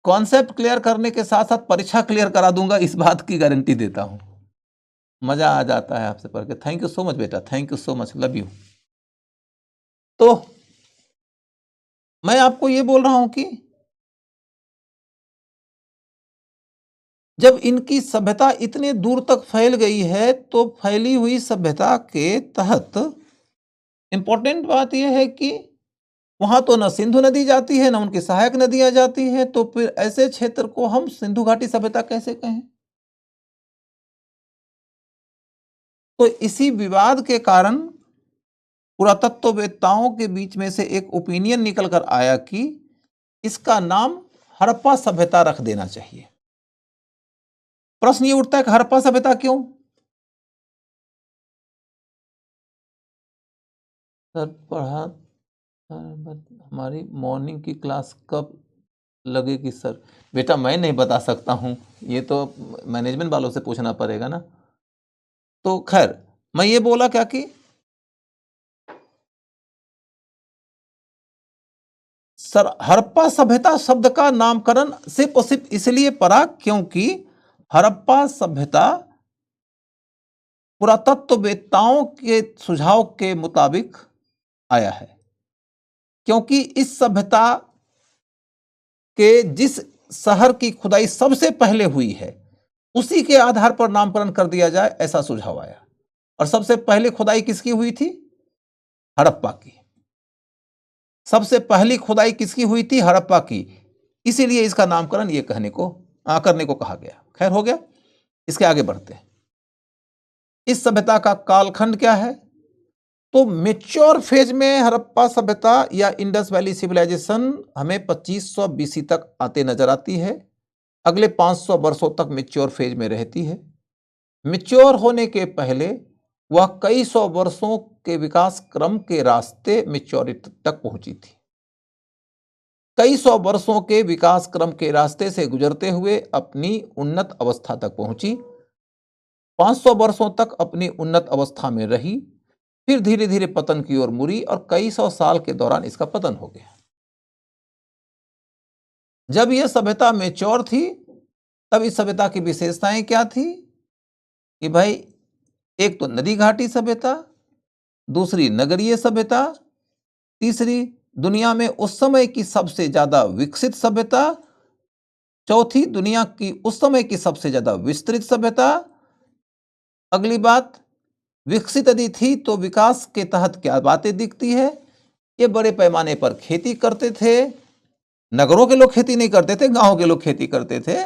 कॉन्सेप्ट क्लियर करने के साथ साथ परीक्षा क्लियर करा दूंगा, इस बात की गारंटी देता हूं। मजा आ जाता है आपसे पढ़ के। थैंक यू सो मच बेटा, thank you so much, love you. तो मैं आपको ये बोल रहा हूं कि जब इनकी सभ्यता इतने दूर तक फैल गई है, तो फैली हुई सभ्यता के तहत इंपॉर्टेंट बात यह है कि वहां तो न सिंधु नदी जाती है, न उनकी सहायक नदियां जाती हैं, तो फिर ऐसे क्षेत्र को हम सिंधु घाटी सभ्यता कैसे कहें? तो इसी विवाद के कारण पुरातत्ववेत्ताओं के बीच में से एक ओपिनियन निकल कर आया कि इसका नाम हड़प्पा सभ्यता रख देना चाहिए। प्रश्न ये उठता है कि हड़प्पा सभ्यता क्यों? सर पढ़ा, हमारी मॉर्निंग की क्लास कब लगेगी सर? बेटा मैं नहीं बता सकता हूं, ये तो मैनेजमेंट वालों से पूछना पड़ेगा ना। तो खैर, मैं ये बोला क्या कि सर हड़प्पा सभ्यता शब्द का नामकरण सिर्फ और सिर्फ इसलिए पड़ा क्योंकि हड़प्पा सभ्यता पुरातत्ववेत्ताओं के सुझाव के मुताबिक आया है, क्योंकि इस सभ्यता के जिस शहर की खुदाई सबसे पहले हुई है उसी के आधार पर नामकरण कर दिया जाए, ऐसा सुझाव आया। और सबसे पहले खुदाई किसकी हुई थी? हड़प्पा की। सबसे पहली खुदाई किसकी हुई थी? हड़प्पा की। इसीलिए इसका नामकरण ये करने को कहा गया। खैर हो गया, इसके आगे बढ़ते हैं। इस सभ्यता का कालखंड क्या है? तो मेच्योर फेज में हड़प्पा सभ्यता या इंडस वैली सिविलाइजेशन हमें 2500 बीसी तक आते नजर आती है। अगले 500 वर्षों तक मेच्योर फेज में रहती है। मेच्योर होने के पहले वह कई सौ वर्षों के विकास क्रम के रास्ते मेच्योरिटी तक पहुंची थी। कई सौ वर्षों के विकास क्रम के रास्ते से गुजरते हुए अपनी उन्नत अवस्था तक पहुंची। 500 वर्षों तक अपनी उन्नत अवस्था में रही, फिर धीरे धीरे पतन की ओर मुड़ी और कई सौ साल के दौरान इसका पतन हो गया। जब यह सभ्यता मेच्योर थी, तब इस सभ्यता की विशेषताएं क्या थी? कि भाई एक तो नदी घाटी सभ्यता, दूसरी नगरीय सभ्यता, तीसरी दुनिया में उस समय की सबसे ज्यादा विकसित सभ्यता, चौथी दुनिया की उस समय की सबसे ज्यादा विस्तृत सभ्यता। अगली बात, विकसित यदि थी तो विकास के तहत क्या बातें दिखती है? ये बड़े पैमाने पर खेती करते थे। नगरों के लोग खेती नहीं करते थे, गांवों के लोग खेती करते थे।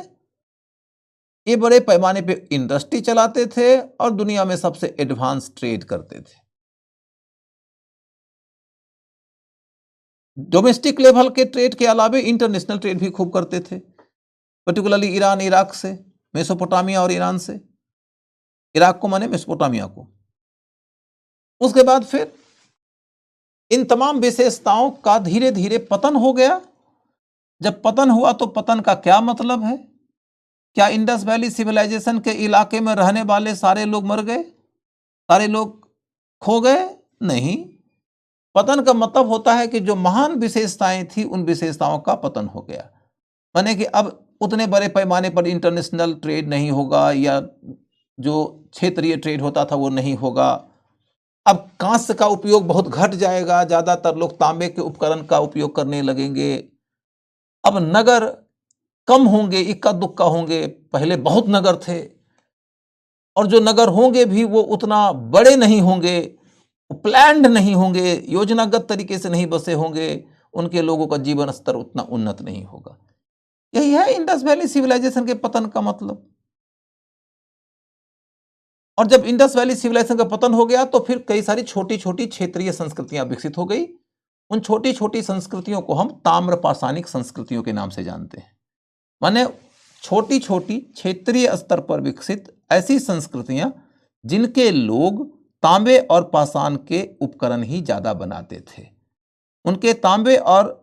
ये बड़े पैमाने पे इंडस्ट्री चलाते थे और दुनिया में सबसे एडवांस ट्रेड करते थे। डोमेस्टिक लेवल के ट्रेड के अलावा इंटरनेशनल ट्रेड भी खूब करते थे, पर्टिकुलरली ईरान इराक से, मेसोपोटामिया और ईरान से। इराक को माने मेसोपोटामिया को। उसके बाद फिर इन तमाम विशेषताओं का धीरे धीरे पतन हो गया। जब पतन हुआ तो पतन का क्या मतलब है? क्या इंडस वैली सिविलाइजेशन के इलाके में रहने वाले सारे लोग मर गए, सारे लोग खो गए? नहीं। पतन का मतलब होता है कि जो महान विशेषताएं थी उन विशेषताओं का पतन हो गया। माने कि अब उतने बड़े पैमाने पर इंटरनेशनल ट्रेड नहीं होगा, या जो क्षेत्रीय ट्रेड होता था वो नहीं होगा। अब कांस्य का उपयोग बहुत घट जाएगा, ज्यादातर लोग तांबे के उपकरण का उपयोग करने लगेंगे। अब नगर कम होंगे, इक्का दुक्का होंगे। पहले बहुत नगर थे, और जो नगर होंगे भी वो उतना बड़े नहीं होंगे, प्लैंड नहीं होंगे, योजनागत तरीके से नहीं बसे होंगे, उनके लोगों का जीवन स्तर उतना उन्नत नहीं होगा। यही है इंडस वैली सिविलाइजेशन के पतन का मतलब। और जब इंडस वैली सिविलाइजेशन का पतन हो गया तो फिर कई सारी छोटी छोटी क्षेत्रीय संस्कृतियां विकसित हो गई। उन छोटी छोटी संस्कृतियों को हम ताम्रपाषाणिक संस्कृतियों के नाम से जानते हैं। माने छोटी छोटी क्षेत्रीय स्तर पर विकसित ऐसी संस्कृतियां जिनके लोग तांबे और पाषाण के उपकरण ही ज्यादा बनाते थे। उनके तांबे और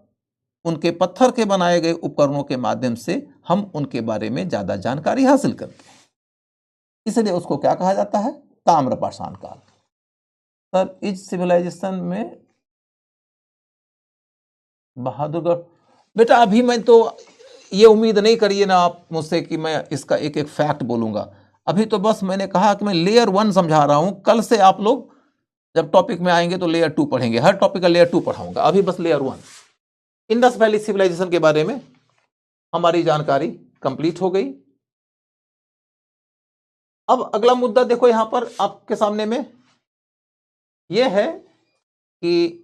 उनके पत्थर के बनाए गए उपकरणों के माध्यम से हम उनके बारे में ज्यादा जानकारी हासिल करते हैं, इसलिए उसको क्या कहा जाता है? ताम्रपाषाण काल। सर इस सिविलाइजेशन में बहादुरगढ़, बेटा अभी मैं तो ये उम्मीद नहीं करिए ना आप मुझसे कि मैं इसका एक एक फैक्ट बोलूंगा। अभी तो बस मैंने कहा कि मैं लेयर 1 समझा रहा हूं। कल से आप लोग जब टॉपिक में आएंगे तो लेयर 2 पढ़ेंगे। हर टॉपिक का लेयर 2 पढ़ाऊंगा, अभी बस लेयर 1 इंडस वैली सिविलाइजेशन के बारे में हमारी जानकारी कंप्लीट हो गई। अब अगला मुद्दा देखो यहां पर आपके सामने में यह है कि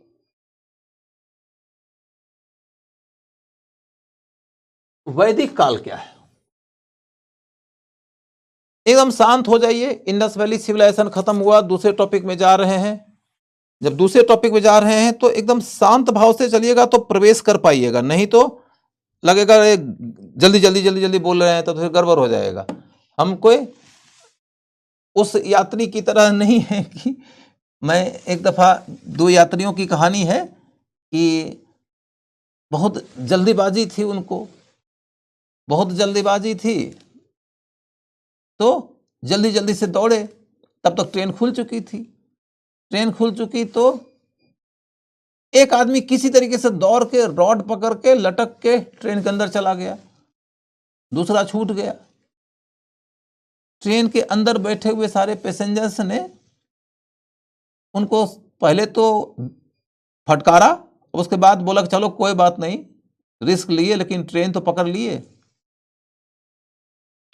वैदिक काल क्या है। एकदम शांत हो जाइए। इंडस वैली सिविलाइजेशन खत्म हुआ, दूसरे टॉपिक में जा रहे हैं। जब दूसरे टॉपिक में जा रहे हैं तो एकदम शांत भाव से चलिएगा तो प्रवेश कर पाइएगा, नहीं तो लगेगा जल्दी जल्दी जल्दी जल्दी बोल रहे हैं तो फिर गड़बड़ हो जाएगा। हम कोई उस यात्री की तरह नहीं है कि मैं एक दफा 2 यात्रियों की कहानी है कि बहुत जल्दीबाजी थी, उनको बहुत जल्दीबाजी थी तो जल्दी जल्दी से दौड़े। तब तक ट्रेन खुल चुकी थी। ट्रेन खुल चुकी तो एक आदमी किसी तरीके से दौड़ के रॉड पकड़ के लटक के ट्रेन के अंदर चला गया, दूसरा छूट गया। ट्रेन के अंदर बैठे हुए सारे पैसेंजर्स ने उनको पहले तो फटकारा, उसके बाद बोला कि चलो कोई बात नहीं, रिस्क लिए लेकिन ट्रेन तो पकड़ लिए।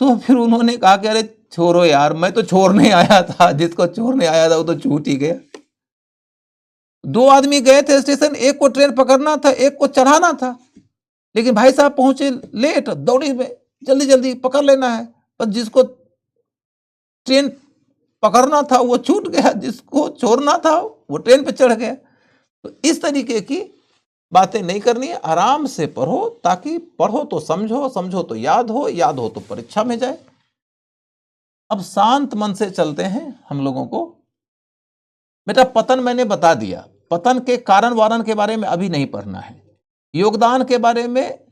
तो फिर उन्होंने कहा कि अरे छोड़ो यार, मैं तो छोड़ने आया था, जिसको छोड़ने आया था वो तो छूट ही गया। 2 आदमी गए थे स्टेशन, एक को ट्रेन पकड़ना था, एक को चढ़ाना था, लेकिन भाई साहब पहुंचे लेट, दौड़ी में जल्दी जल्दी पकड़ लेना है। पर जिसको ट्रेन पकड़ना था वो छूट गया, जिसको छोड़ना था वो ट्रेन पे चढ़ गया। तो इस तरीके की बातें नहीं करनी है, आराम से पढ़ो, ताकि पढ़ो तो समझो, समझो तो याद हो, याद हो तो परीक्षा में जाए। अब शांत मन से चलते हैं हम लोगों को। बेटा पतन मैंने बता दिया, पतन के कारण वारण के बारे में अभी नहीं पढ़ना है। योगदान के बारे में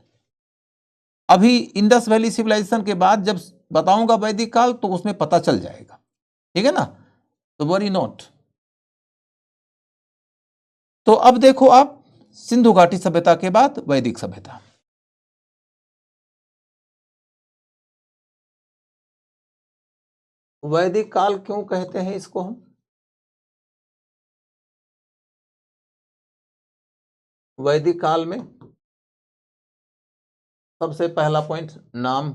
अभी इंडस वैली सिविलाइजेशन के बाद जब बताऊंगा वैदिक काल तो उसमें पता चल जाएगा, ठीक है ना? तो वरी नोट। तो अब देखो आप, सिंधु घाटी सभ्यता के बाद वैदिक सभ्यता। वैदिक काल क्यों कहते हैं इसको हम? वैदिक काल में सबसे पहला पॉइंट नाम,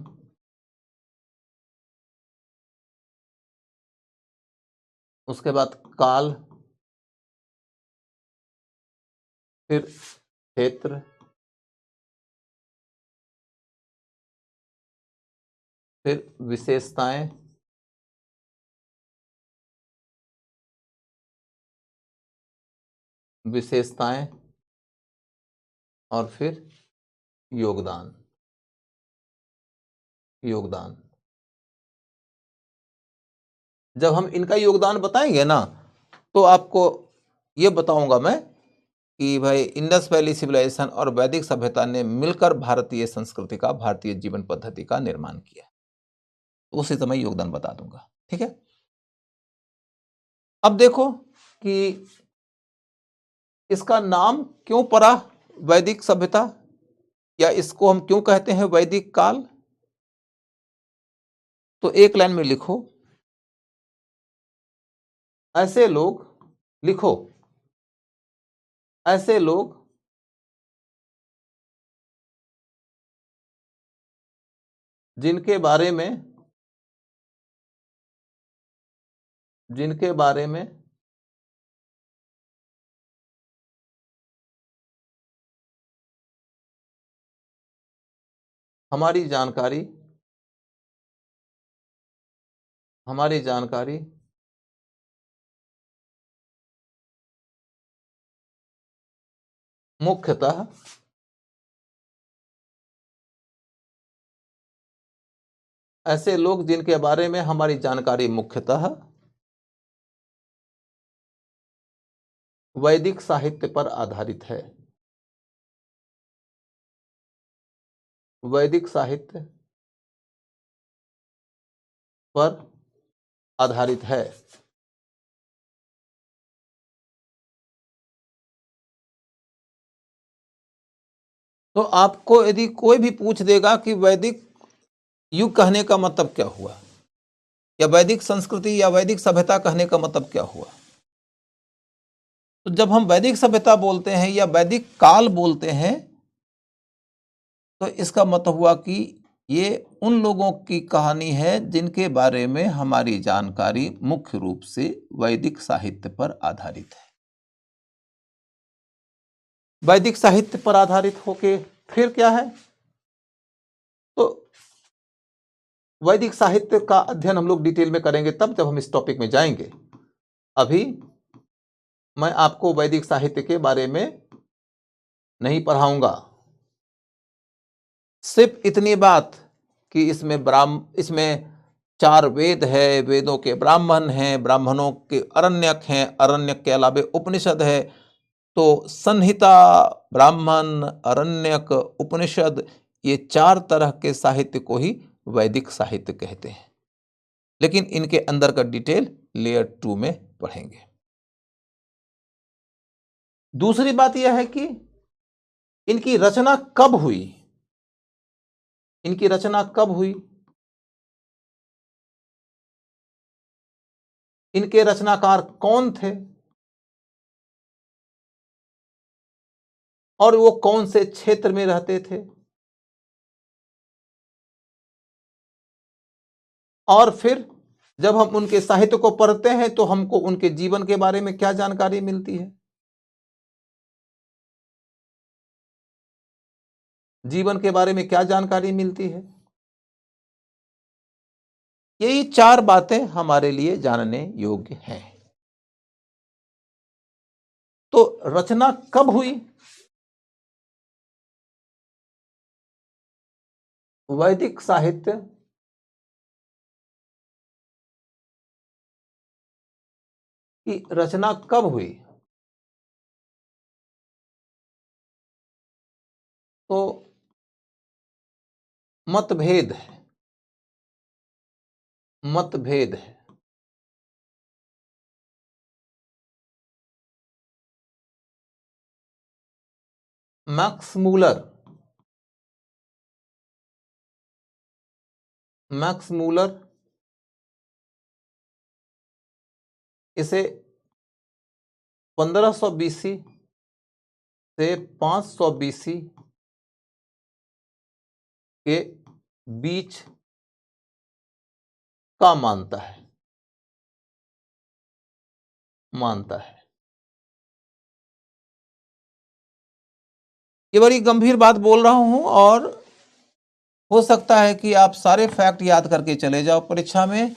उसके बाद काल, फिर क्षेत्र, फिर विशेषताएं, विशेषताएं और फिर योगदान। योगदान जब हम इनका योगदान बताएंगे ना तो आपको ये बताऊंगा मैं कि भाई इंडस वैली सिविलाइजेशन और वैदिक सभ्यता ने मिलकर भारतीय संस्कृति का, भारतीय जीवन पद्धति का निर्माण किया। तो उसी समय योगदान बता दूंगा, ठीक है? अब देखो कि इसका नाम क्यों पड़ा वैदिक सभ्यता, या इसको हम क्यों कहते हैं वैदिक काल। तो एक लाइन में लिखो, ऐसे लोग, लिखो ऐसे लोग जिनके बारे में हमारी जानकारी मुख्यतः ऐसे लोग जिनके बारे में हमारी जानकारी मुख्यतः वैदिक साहित्य पर आधारित है। वैदिक साहित्य पर आधारित है। तो आपको यदि कोई भी पूछ देगा कि वैदिक युग कहने का मतलब क्या हुआ, या वैदिक संस्कृति या वैदिक सभ्यता कहने का मतलब क्या हुआ, तो जब हम वैदिक सभ्यता बोलते हैं या वैदिक काल बोलते हैं तो इसका मतलब हुआ कि ये उन लोगों की कहानी है जिनके बारे में हमारी जानकारी मुख्य रूप से वैदिक साहित्य पर आधारित है। वैदिक साहित्य पर आधारित होके फिर क्या है, तो वैदिक साहित्य का अध्ययन हम लोग डिटेल में करेंगे तब जब हम इस टॉपिक में जाएंगे। अभी मैं आपको वैदिक साहित्य के बारे में नहीं पढ़ाऊंगा, सिर्फ इतनी बात कि इसमें 4 वेद है, वेदों के ब्राह्मण हैं, ब्राह्मणों के अरण्यक हैं, अरण्यक के अलावे उपनिषद है। तो संहिता, ब्राह्मण, अरण्यक, उपनिषद, ये 4 तरह के साहित्य को ही वैदिक साहित्य कहते हैं। लेकिन इनके अंदर का डिटेल लेयर 2 में पढ़ेंगे। दूसरी बात यह है कि इनकी रचना कब हुई, इनकी रचना कब हुई, इनके रचनाकार कौन थे और वो कौन से क्षेत्र में रहते थे, और फिर जब हम उनके साहित्य को पढ़ते हैं तो हमको उनके जीवन के बारे में क्या जानकारी मिलती है, जीवन के बारे में क्या जानकारी मिलती है। यही 4 बातें हमारे लिए जानने योग्य हैं। तो रचना कब हुई, वैदिक साहित्य की रचना कब हुई, तो मतभेद है, मतभेद है। मैक्स मूलर इसे 1500 बीसी से 500 बीसी के बीच का मानता है। ये बड़ी गंभीर बात बोल रहा हूं और हो सकता है कि आप सारे फैक्ट याद करके चले जाओ परीक्षा में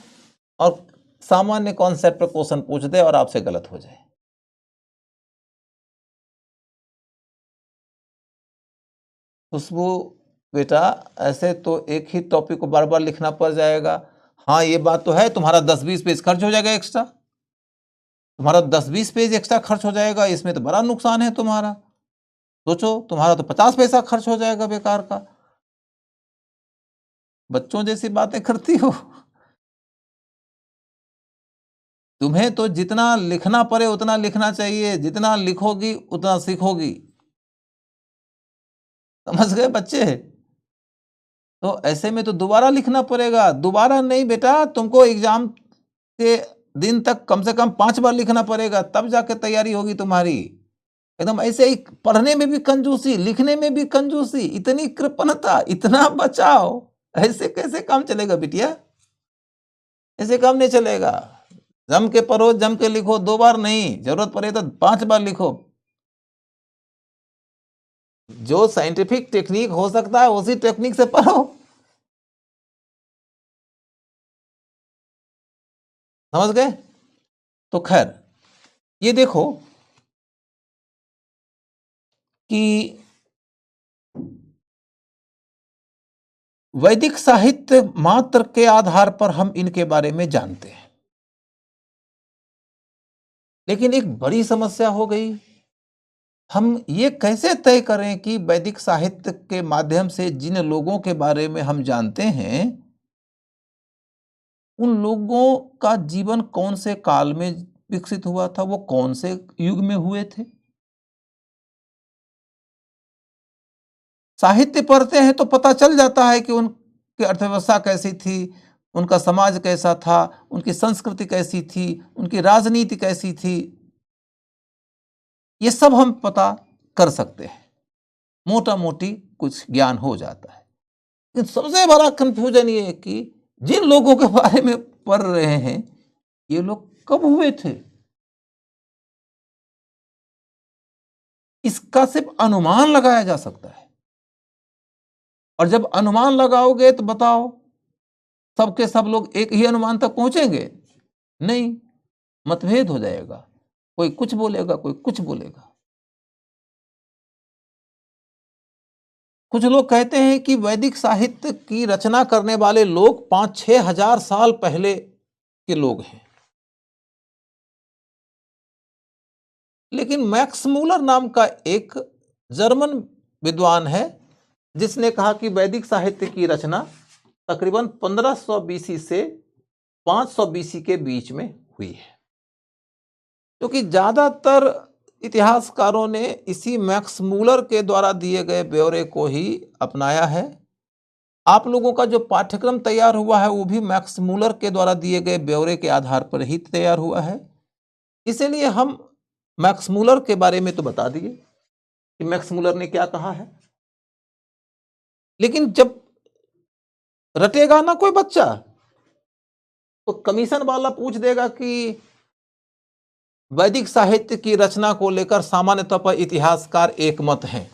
और सामान्य कॉन्सेप्ट पर क्वेश्चन पूछ दे और आपसे गलत हो जाए। खुशबू बेटा, ऐसे तो एक ही टॉपिक को बार बार लिखना पड़ जाएगा। हाँ, ये बात तो है, तुम्हारा 10-20 पेज खर्च हो जाएगा एक्स्ट्रा, तुम्हारा 10-20 पेज एक्स्ट्रा खर्च हो जाएगा, इसमें तो बड़ा नुकसान है तुम्हारा। सोचो, तुम्हारा तो 50 पैसा खर्च हो जाएगा बेकार का। बच्चों जैसी बातें करती हो। तुम्हें तो जितना लिखना पड़े उतना लिखना चाहिए, जितना लिखोगी उतना सीखोगी। समझ गए बच्चे? तो ऐसे में तो दोबारा लिखना पड़ेगा। दोबारा नहीं बेटा, तुमको एग्जाम के दिन तक कम से कम 5 बार लिखना पड़ेगा, तब जाके तैयारी होगी तुम्हारी। एकदम ऐसे ही पढ़ने में भी कंजूसी, लिखने में भी कंजूसी, इतनी कृपणता, इतना बचाव, ऐसे कैसे काम चलेगा बिटिया? ऐसे काम नहीं चलेगा। जम के पढ़ो, जम के लिखो, 2 बार नहीं, जरूरत पड़े तो 5 बार लिखो। जो साइंटिफिक टेक्निक हो सकता है उसी टेक्निक से पढ़ो। समझ गए? तो खैर ये देखो कि वैदिक साहित्य मात्र के आधार पर हम इनके बारे में जानते हैं, लेकिन एक बड़ी समस्या हो गई, हम ये कैसे तय करें कि वैदिक साहित्य के माध्यम से जिन लोगों के बारे में हम जानते हैं उन लोगों का जीवन कौन से काल में विकसित हुआ था, वो कौन से युग में हुए थे। साहित्य पढ़ते हैं तो पता चल जाता है कि उनकी अर्थव्यवस्था कैसी थी, उनका समाज कैसा था, उनकी संस्कृति कैसी थी, उनकी राजनीति कैसी थी, ये सब हम पता कर सकते हैं, मोटा मोटी कुछ ज्ञान हो जाता है। लेकिन सबसे बड़ा कंफ्यूजन ये है कि जिन लोगों के बारे में पढ़ रहे हैं ये लोग कब हुए थे, इसका सिर्फ अनुमान लगाया जा सकता है। और जब अनुमान लगाओगे तो बताओ सबके सब लोग एक ही अनुमान तक पहुंचेंगे? नहीं, मतभेद हो जाएगा, कोई कुछ बोलेगा कोई कुछ बोलेगा। कुछ लोग कहते हैं कि वैदिक साहित्य की रचना करने वाले लोग 5-6 हजार साल पहले के लोग हैं, लेकिन मैक्स मूलर नाम का एक जर्मन विद्वान है जिसने कहा कि वैदिक साहित्य की रचना तकरीबन 1500 बीसी से 500 बीसी के बीच में हुई है। क्योंकि ज्यादातर इतिहासकारों ने इसी मैक्स मूलर के द्वारा दिए गए ब्यौरे को ही अपनाया है। आप लोगों का जो पाठ्यक्रम तैयार हुआ है वो भी मैक्स मूलर के द्वारा दिए गए ब्यौरे के आधार पर ही तैयार हुआ है। इसलिए हम मैक्स मूलर के बारे में तो बता दिए कि मैक्स मूलर ने क्या कहा है, लेकिन जब रटेगा ना कोई बच्चा तो कमीशन वाला पूछ देगा कि वैदिक साहित्य की रचना को लेकर सामान्य तौर पर इतिहासकार एक मत हैं।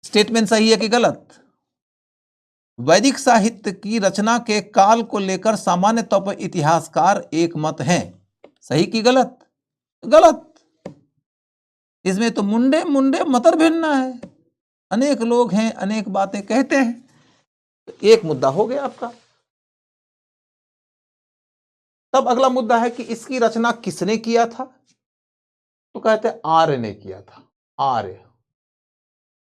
स्टेटमेंट सही है कि गलत? वैदिक साहित्य की रचना के काल को लेकर सामान्य तौर पर इतिहासकार एक मत हैं, सही कि गलत? गलत। इसमें तो मुंडे मुंडे मतर भिन्ना है, अनेक लोग हैं अनेक बातें कहते हैं। तो एक मुद्दा हो गया आपका। तब अगला मुद्दा है कि इसकी रचना किसने किया था? तो कहते हैं आर्य ने किया था।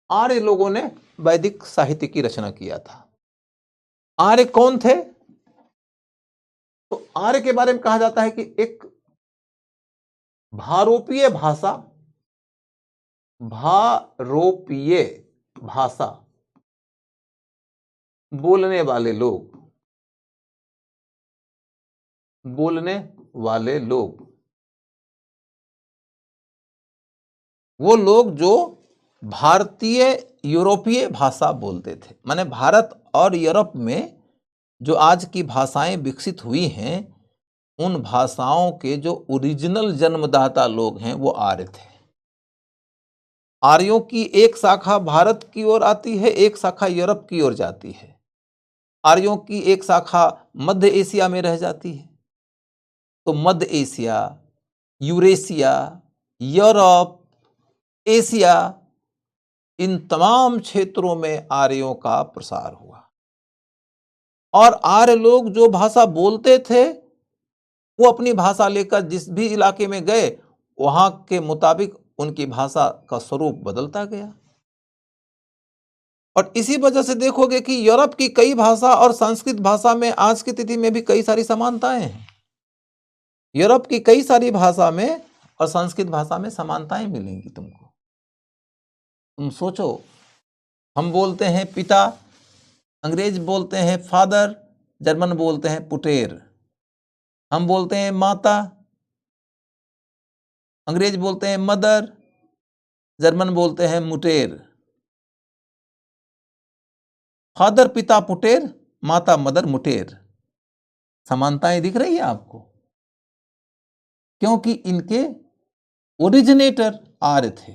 आर्य लोगों ने वैदिक साहित्य की रचना किया था। आर्य कौन थे? तो आर्य के बारे में कहा जाता है कि एक भारोपीय भाषा बोलने वाले लोग वो लोग जो भारतीय यूरोपीय भाषा बोलते थे, माने भारत और यूरोप में जो आज की भाषाएं विकसित हुई हैं उन भाषाओं के जो ओरिजिनल जन्मदाता लोग हैं वो आर्य थे। आर्यों की एक शाखा भारत की ओर आती है, एक शाखा यूरोप की ओर जाती है। आर्यों की एक शाखा मध्य एशिया में रह जाती है। तो मध्य एशिया, यूरेशिया, यूरोप, एशिया, इन तमाम क्षेत्रों में आर्यों का प्रसार हुआ। और आर्य लोग जो भाषा बोलते थे वो अपनी भाषा लेकर जिस भी इलाके में गए वहां के मुताबिक उनकी भाषा का स्वरूप बदलता गया। और इसी वजह से देखोगे कि यूरोप की कई भाषा और संस्कृत भाषा में आज की तिथि में भी कई सारी समानताएं हैं। यूरोप की कई सारी भाषा में और संस्कृत भाषा में समानताएं मिलेंगी तुमको। तुम सोचो, हम बोलते हैं पिता, अंग्रेज बोलते हैं फादर, जर्मन बोलते हैं पुटेर। हम बोलते हैं माता, अंग्रेज बोलते हैं मदर, जर्मन बोलते हैं मुटेर। फादर पिता पुटेर, माता मदर मुटेर। समानताएं दिख रही है आपको? क्योंकि इनके ओरिजिनेटर आर्य थे।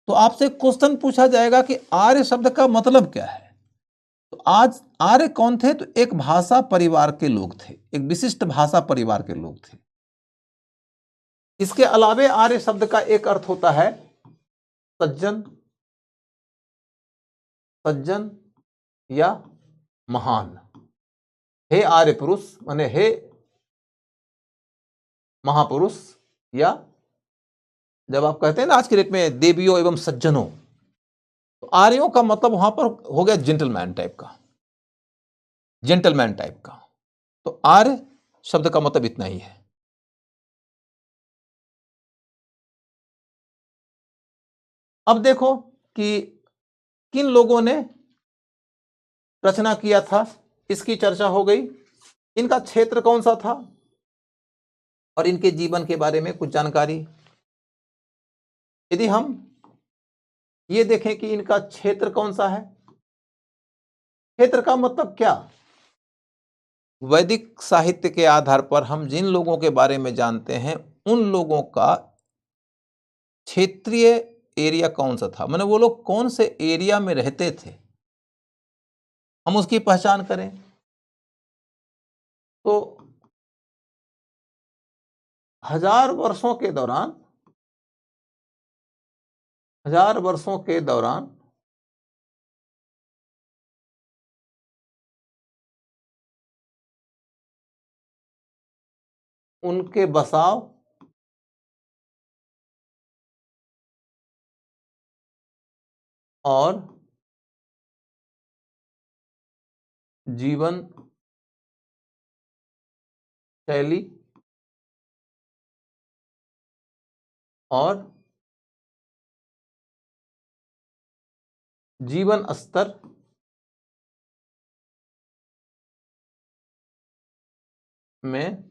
तो आपसे क्वेश्चन पूछा जाएगा कि आर्य शब्द का मतलब क्या है। तो आज आर्य कौन थे? तो एक भाषा परिवार के लोग थे, एक विशिष्ट भाषा परिवार के लोग थे। इसके अलावे आर्य शब्द का एक अर्थ होता है सज्जन, सज्जन या महान। हे आर्य पुरुष माने हे महापुरुष, या जब आप कहते हैं ना आज के डेट में देवियों एवं सज्जनों, तो आर्यों का मतलब वहां पर हो गया जेंटलमैन टाइप का, जेंटलमैन टाइप का। तो आर्य शब्द का मतलब इतना ही है। अब देखो कि किन लोगों ने रचना किया था, इसकी चर्चा हो गई। इनका क्षेत्र कौन सा था और इनके जीवन के बारे में कुछ जानकारी। यदि हम ये देखें कि इनका क्षेत्र कौन सा है, क्षेत्र का मतलब क्या? वैदिक साहित्य के आधार पर हम जिन लोगों के बारे में जानते हैं उन लोगों का क्षेत्रीय एरिया कौन सा था, माने वो लोग कौन से एरिया में रहते थे, हम उसकी पहचान करें। तो 1000 वर्षों के दौरान, 1000 वर्षों के दौरान उनके बसाव और जीवन शैली और जीवन स्तर में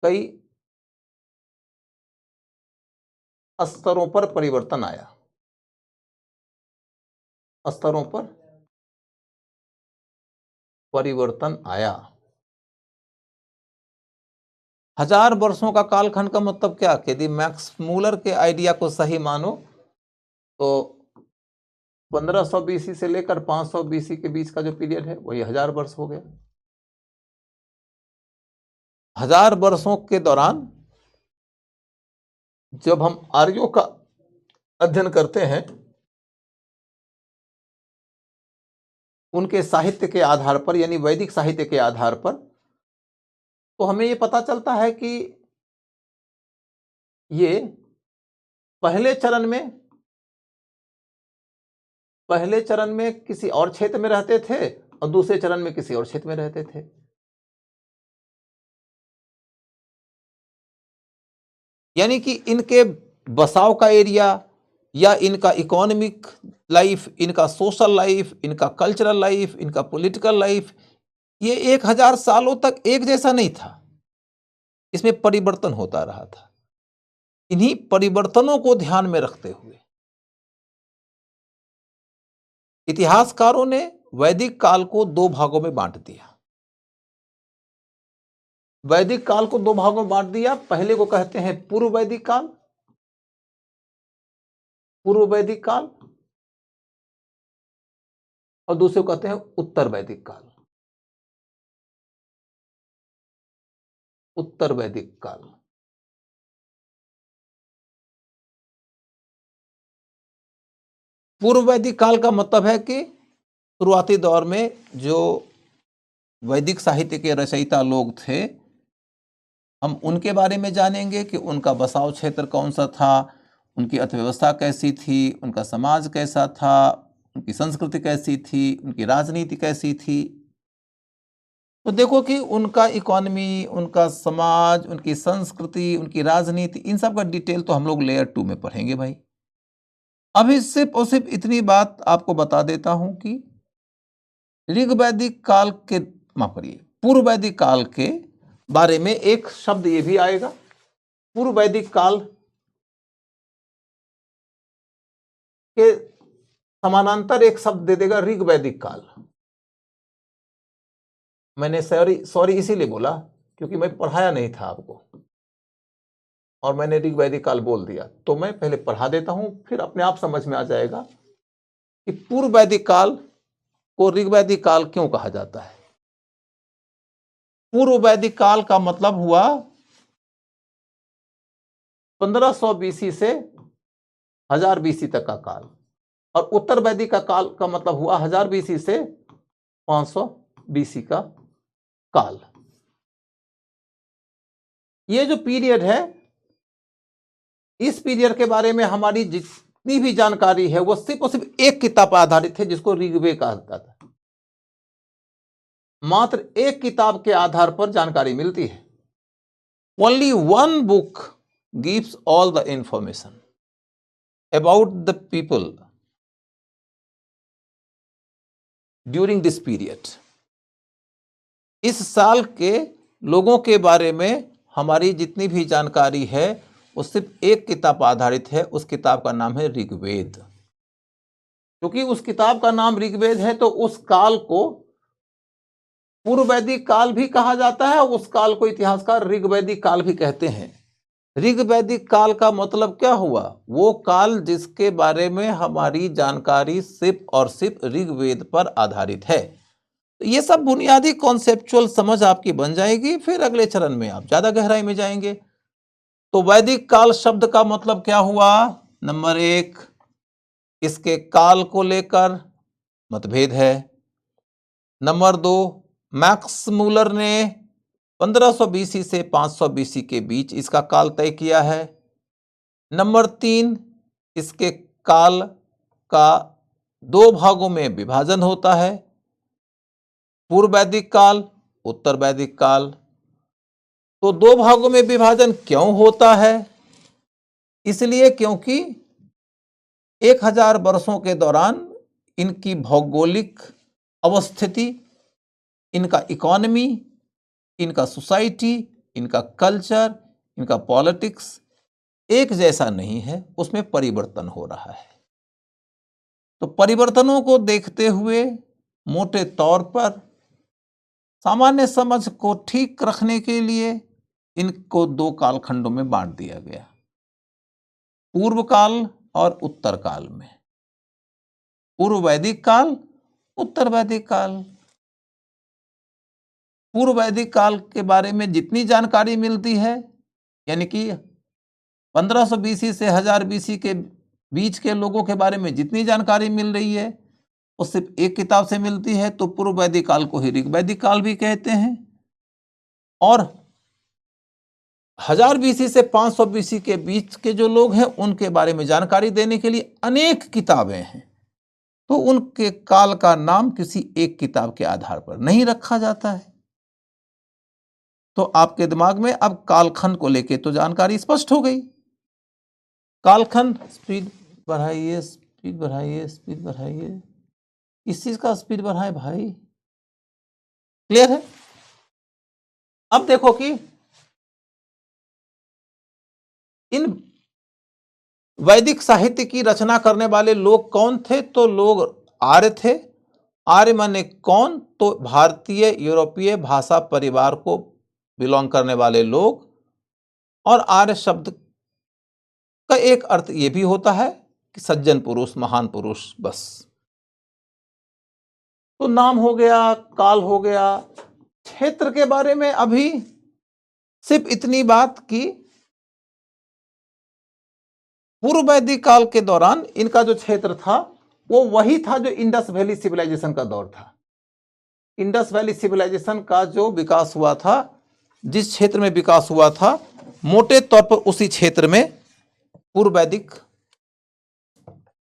कई स्तरों पर परिवर्तन आया, स्तरों पर परिवर्तन आया। 1000 वर्षों का कालखंड का मतलब क्या? यदि मैक्स मूलर के आइडिया को सही मानो तो 1500 बीसी से लेकर 500 बीसी के बीच का जो पीरियड है वही 1000 वर्ष हो गया। 1000 वर्षों के दौरान जब हम आर्यों का अध्ययन करते हैं उनके साहित्य के आधार पर, यानी वैदिक साहित्य के आधार पर, तो हमें ये पता चलता है कि ये पहले चरण में किसी और क्षेत्र में रहते थे और दूसरे चरण में किसी और क्षेत्र में रहते थे। यानी कि इनके बसाव का एरिया या इनका इकोनॉमिक लाइफ, इनका सोशल लाइफ, इनका कल्चरल लाइफ, इनका पॉलिटिकल लाइफ, ये 1000 सालों तक एक जैसा नहीं था, इसमें परिवर्तन होता रहा था। इन्हीं परिवर्तनों को ध्यान में रखते हुए इतिहासकारों ने वैदिक काल को 2 भागों में बांट दिया। वैदिक काल को 2 भागों में बांट दिया। पहले को कहते हैं पूर्व वैदिक काल, पूर्व वैदिक काल, और दूसरे को कहते हैं उत्तर वैदिक काल, उत्तर वैदिक काल। पूर्व वैदिक काल का मतलब है कि शुरुआती दौर में जो वैदिक साहित्य के रचयिता लोग थे, हम उनके बारे में जानेंगे कि उनका बसाव क्षेत्र कौन सा था, उनकी अर्थव्यवस्था कैसी थी, उनका समाज कैसा था, उनकी संस्कृति कैसी थी, उनकी राजनीति कैसी थी। तो देखो कि उनका इकोनॉमी, उनका समाज, उनकी संस्कृति, उनकी राजनीति, इन सब का डिटेल तो हम लोग लेयर 2 में पढ़ेंगे भाई। अभी सिर्फ और सिर्फ इतनी बात आपको बता देता हूं कि ऋग वैदिक काल के, माफ करिए, पूर्व वैदिक काल के बारे में एक शब्द ये भी आएगा। पूर्व वैदिक काल के समानांतर एक शब्द दे देगा ऋग वैदिक काल। मैंने सॉरी इसीलिए बोला क्योंकि मैं पढ़ाया नहीं था आपको, और मैंने ऋग वैदिक काल बोल दिया, तो मैं पहले पढ़ा देता हूं, फिर अपने आप समझ में आ जाएगा कि पूर्व वैदिक काल को ऋग वैदिक काल क्यों कहा जाता है। पूर्व वैदिक काल का मतलब हुआ 1500 बीसी से 1000 बीसी तक का काल, और उत्तर वैदिक का काल का मतलब हुआ 1000 बीसी से 500 बीसी का काल। ये जो पीरियड है, इस पीरियड के बारे में हमारी जितनी भी जानकारी है वो सिर्फ और सिर्फ एक किताब पर आधारित है, जिसको ऋग्वेद कहा जाता है। मात्र एक किताब के आधार पर जानकारी मिलती है। Only one book gives all the information about the people during this period. इस साल के लोगों के बारे में हमारी जितनी भी जानकारी है वो सिर्फ एक किताब पर आधारित है। उस किताब का नाम है ऋग्वेद। क्योंकि उस किताब का नाम ऋग्वेद है तो उस काल को पूर्व वैदिक काल भी कहा जाता है, उस काल को इतिहासकार ऋग वैदिक काल भी कहते हैं। ऋग वैदिक काल का मतलब क्या हुआ? वो काल जिसके बारे में हमारी जानकारी सिर्फ और सिर्फ ऋग्वेद पर आधारित है। तो ये सब बुनियादी कॉन्सेप्चुअल समझ आपकी बन जाएगी, फिर अगले चरण में आप ज्यादा गहराई में जाएंगे। तो वैदिक काल शब्द का मतलब क्या हुआ? नंबर 1, इसके काल को लेकर मतभेद है। नंबर 2, मैक्स मूलर ने 1500 बीसी से 500 बीसी के बीच इसका काल तय किया है। नंबर 3, इसके काल का 2 भागों में विभाजन होता है, पूर्व वैदिक काल, उत्तर वैदिक काल। तो 2 भागों में विभाजन क्यों होता है? इसलिए क्योंकि 1000 वर्षों के दौरान इनकी भौगोलिक अवस्थिति, इनका इकोनॉमी, इनका सोसाइटी, इनका कल्चर, इनका पॉलिटिक्स एक जैसा नहीं है, उसमें परिवर्तन हो रहा है। तो परिवर्तनों को देखते हुए मोटे तौर पर सामान्य समझ को ठीक रखने के लिए इनको 2 कालखंडों में बांट दिया गया, पूर्व काल और उत्तर काल में। पूर्व वैदिक काल, उत्तर वैदिक काल। पूर्व वैदिक काल के बारे में जितनी जानकारी मिलती है, यानी कि 1500 बीसी से 1000 बीसी के बीच के लोगों के बारे में जितनी जानकारी मिल रही है वो सिर्फ एक किताब से मिलती है। तो पूर्व वैदिक काल को ही ऋग वैदिक काल भी कहते हैं। और 1000 बीसी से 500 बीसी के बीच के जो लोग हैं उनके बारे में जानकारी देने के लिए अनेक किताबें हैं, तो उनके काल का नाम किसी एक किताब के आधार पर नहीं रखा जाता है। तो आपके दिमाग में अब कालखंड को लेके तो जानकारी स्पष्ट हो गई। कालखंड, स्पीड बढ़ाइए, स्पीड बढ़ाइए, स्पीड बढ़ाइए। इस चीज का स्पीड बढ़ाए भाई। क्लियर है? अब देखो कि इन वैदिक साहित्य की रचना करने वाले लोग कौन थे? तो लोग आर्य थे। आर्य माने कौन? तो भारतीय यूरोपीय भाषा परिवार को बिलोंग करने वाले लोग। और आर्य शब्द का एक अर्थ यह भी होता है कि सज्जन पुरुष, महान पुरुष, बस। तो नाम हो गया, काल हो गया। क्षेत्र के बारे में अभी सिर्फ इतनी बात की पूर्व वैदिक काल के दौरान इनका जो क्षेत्र था वो वही था जो इंडस वैली सिविलाइजेशन का दौर था। इंडस वैली सिविलाइजेशन का जो विकास हुआ था, जिस क्षेत्र में विकास हुआ था, मोटे तौर पर उसी क्षेत्र में पूर्व वैदिक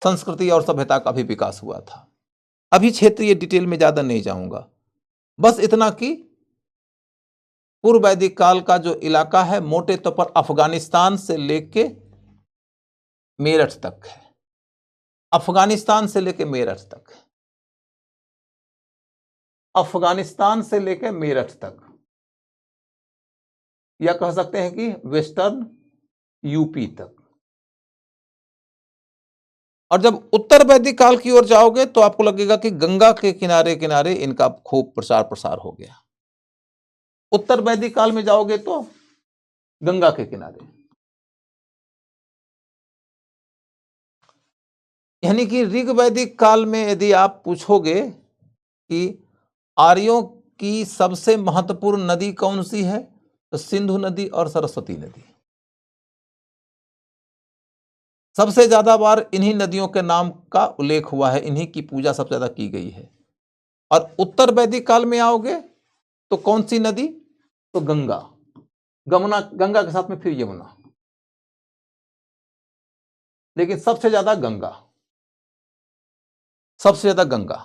संस्कृति और सभ्यता का भी विकास हुआ था। अभी क्षेत्रीय डिटेल में ज्यादा नहीं जाऊंगा, बस इतना कि पूर्व वैदिक काल का जो इलाका है मोटे तौर पर अफगानिस्तान से लेके मेरठ तक है। अफगानिस्तान से लेके मेरठ तक है। अफगानिस्तान से लेके मेरठ तक, या कह सकते हैं कि वेस्टर्न यूपी तक। और जब उत्तर वैदिक काल की ओर जाओगे तो आपको लगेगा कि गंगा के किनारे किनारे इनका खूब प्रचार प्रसार हो गया। उत्तर वैदिक काल में जाओगे तो गंगा के किनारे, यानी कि ऋग वैदिक काल में यदि आप पूछोगे कि आर्यों की सबसे महत्वपूर्ण नदी कौन सी है, तो सिंधु नदी और सरस्वती नदी। सबसे ज्यादा बार इन्हीं नदियों के नाम का उल्लेख हुआ है, इन्हीं की पूजा सबसे ज्यादा की गई है। और उत्तर वैदिक काल में आओगे तो कौन सी नदी, तो गंगा, गंगा के साथ में फिर यमुना, लेकिन सबसे ज्यादा गंगा, सबसे ज्यादा गंगा।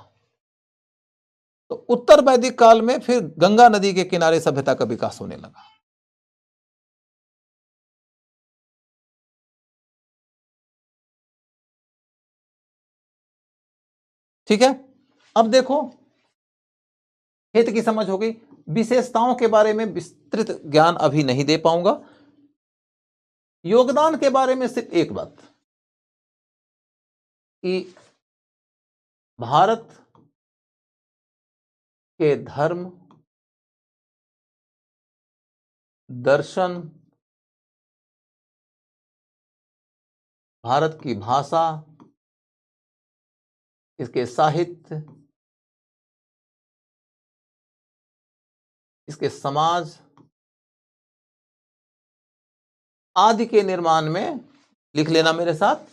तो उत्तर वैदिक काल में फिर गंगा नदी के किनारे सभ्यता का विकास होने लगा। ठीक है, अब देखो हित की समझ हो गई। विशेषताओं के बारे में विस्तृत ज्ञान अभी नहीं दे पाऊंगा। योगदान के बारे में सिर्फ एक बात कि भारत के धर्म, दर्शन, भारत की भाषा, इसके साहित्य, इसके समाज आदि के निर्माण में, लिख लेना मेरे साथ,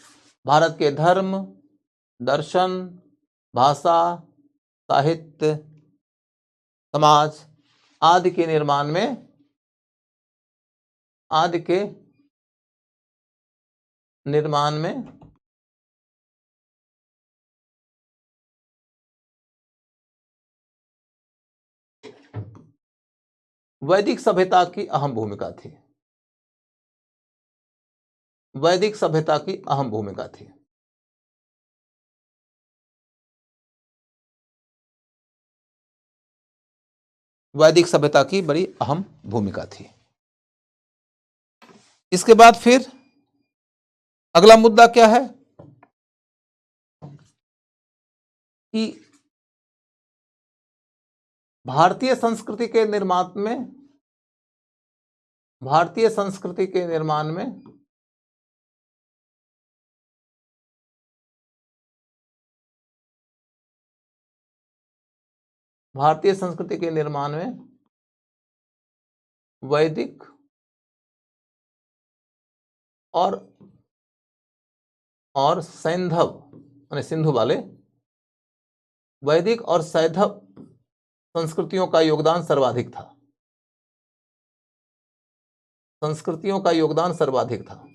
भारत के धर्म, दर्शन, भाषा, साहित्य, समाज आदि के निर्माण में, आदि के निर्माण में वैदिक सभ्यता की अहम भूमिका थी। वैदिक सभ्यता की अहम भूमिका थी। वैदिक सभ्यता की बड़ी अहम भूमिका थी। इसके बाद फिर अगला मुद्दा क्या है कि भारतीय संस्कृति के निर्माण में, भारतीय संस्कृति के निर्माण में भारतीय संस्कृति के निर्माण में वैदिक और सैंधव माने सिंधु वाले, वैदिक और सैंधव संस्कृतियों का योगदान सर्वाधिक था। संस्कृतियों का योगदान सर्वाधिक था।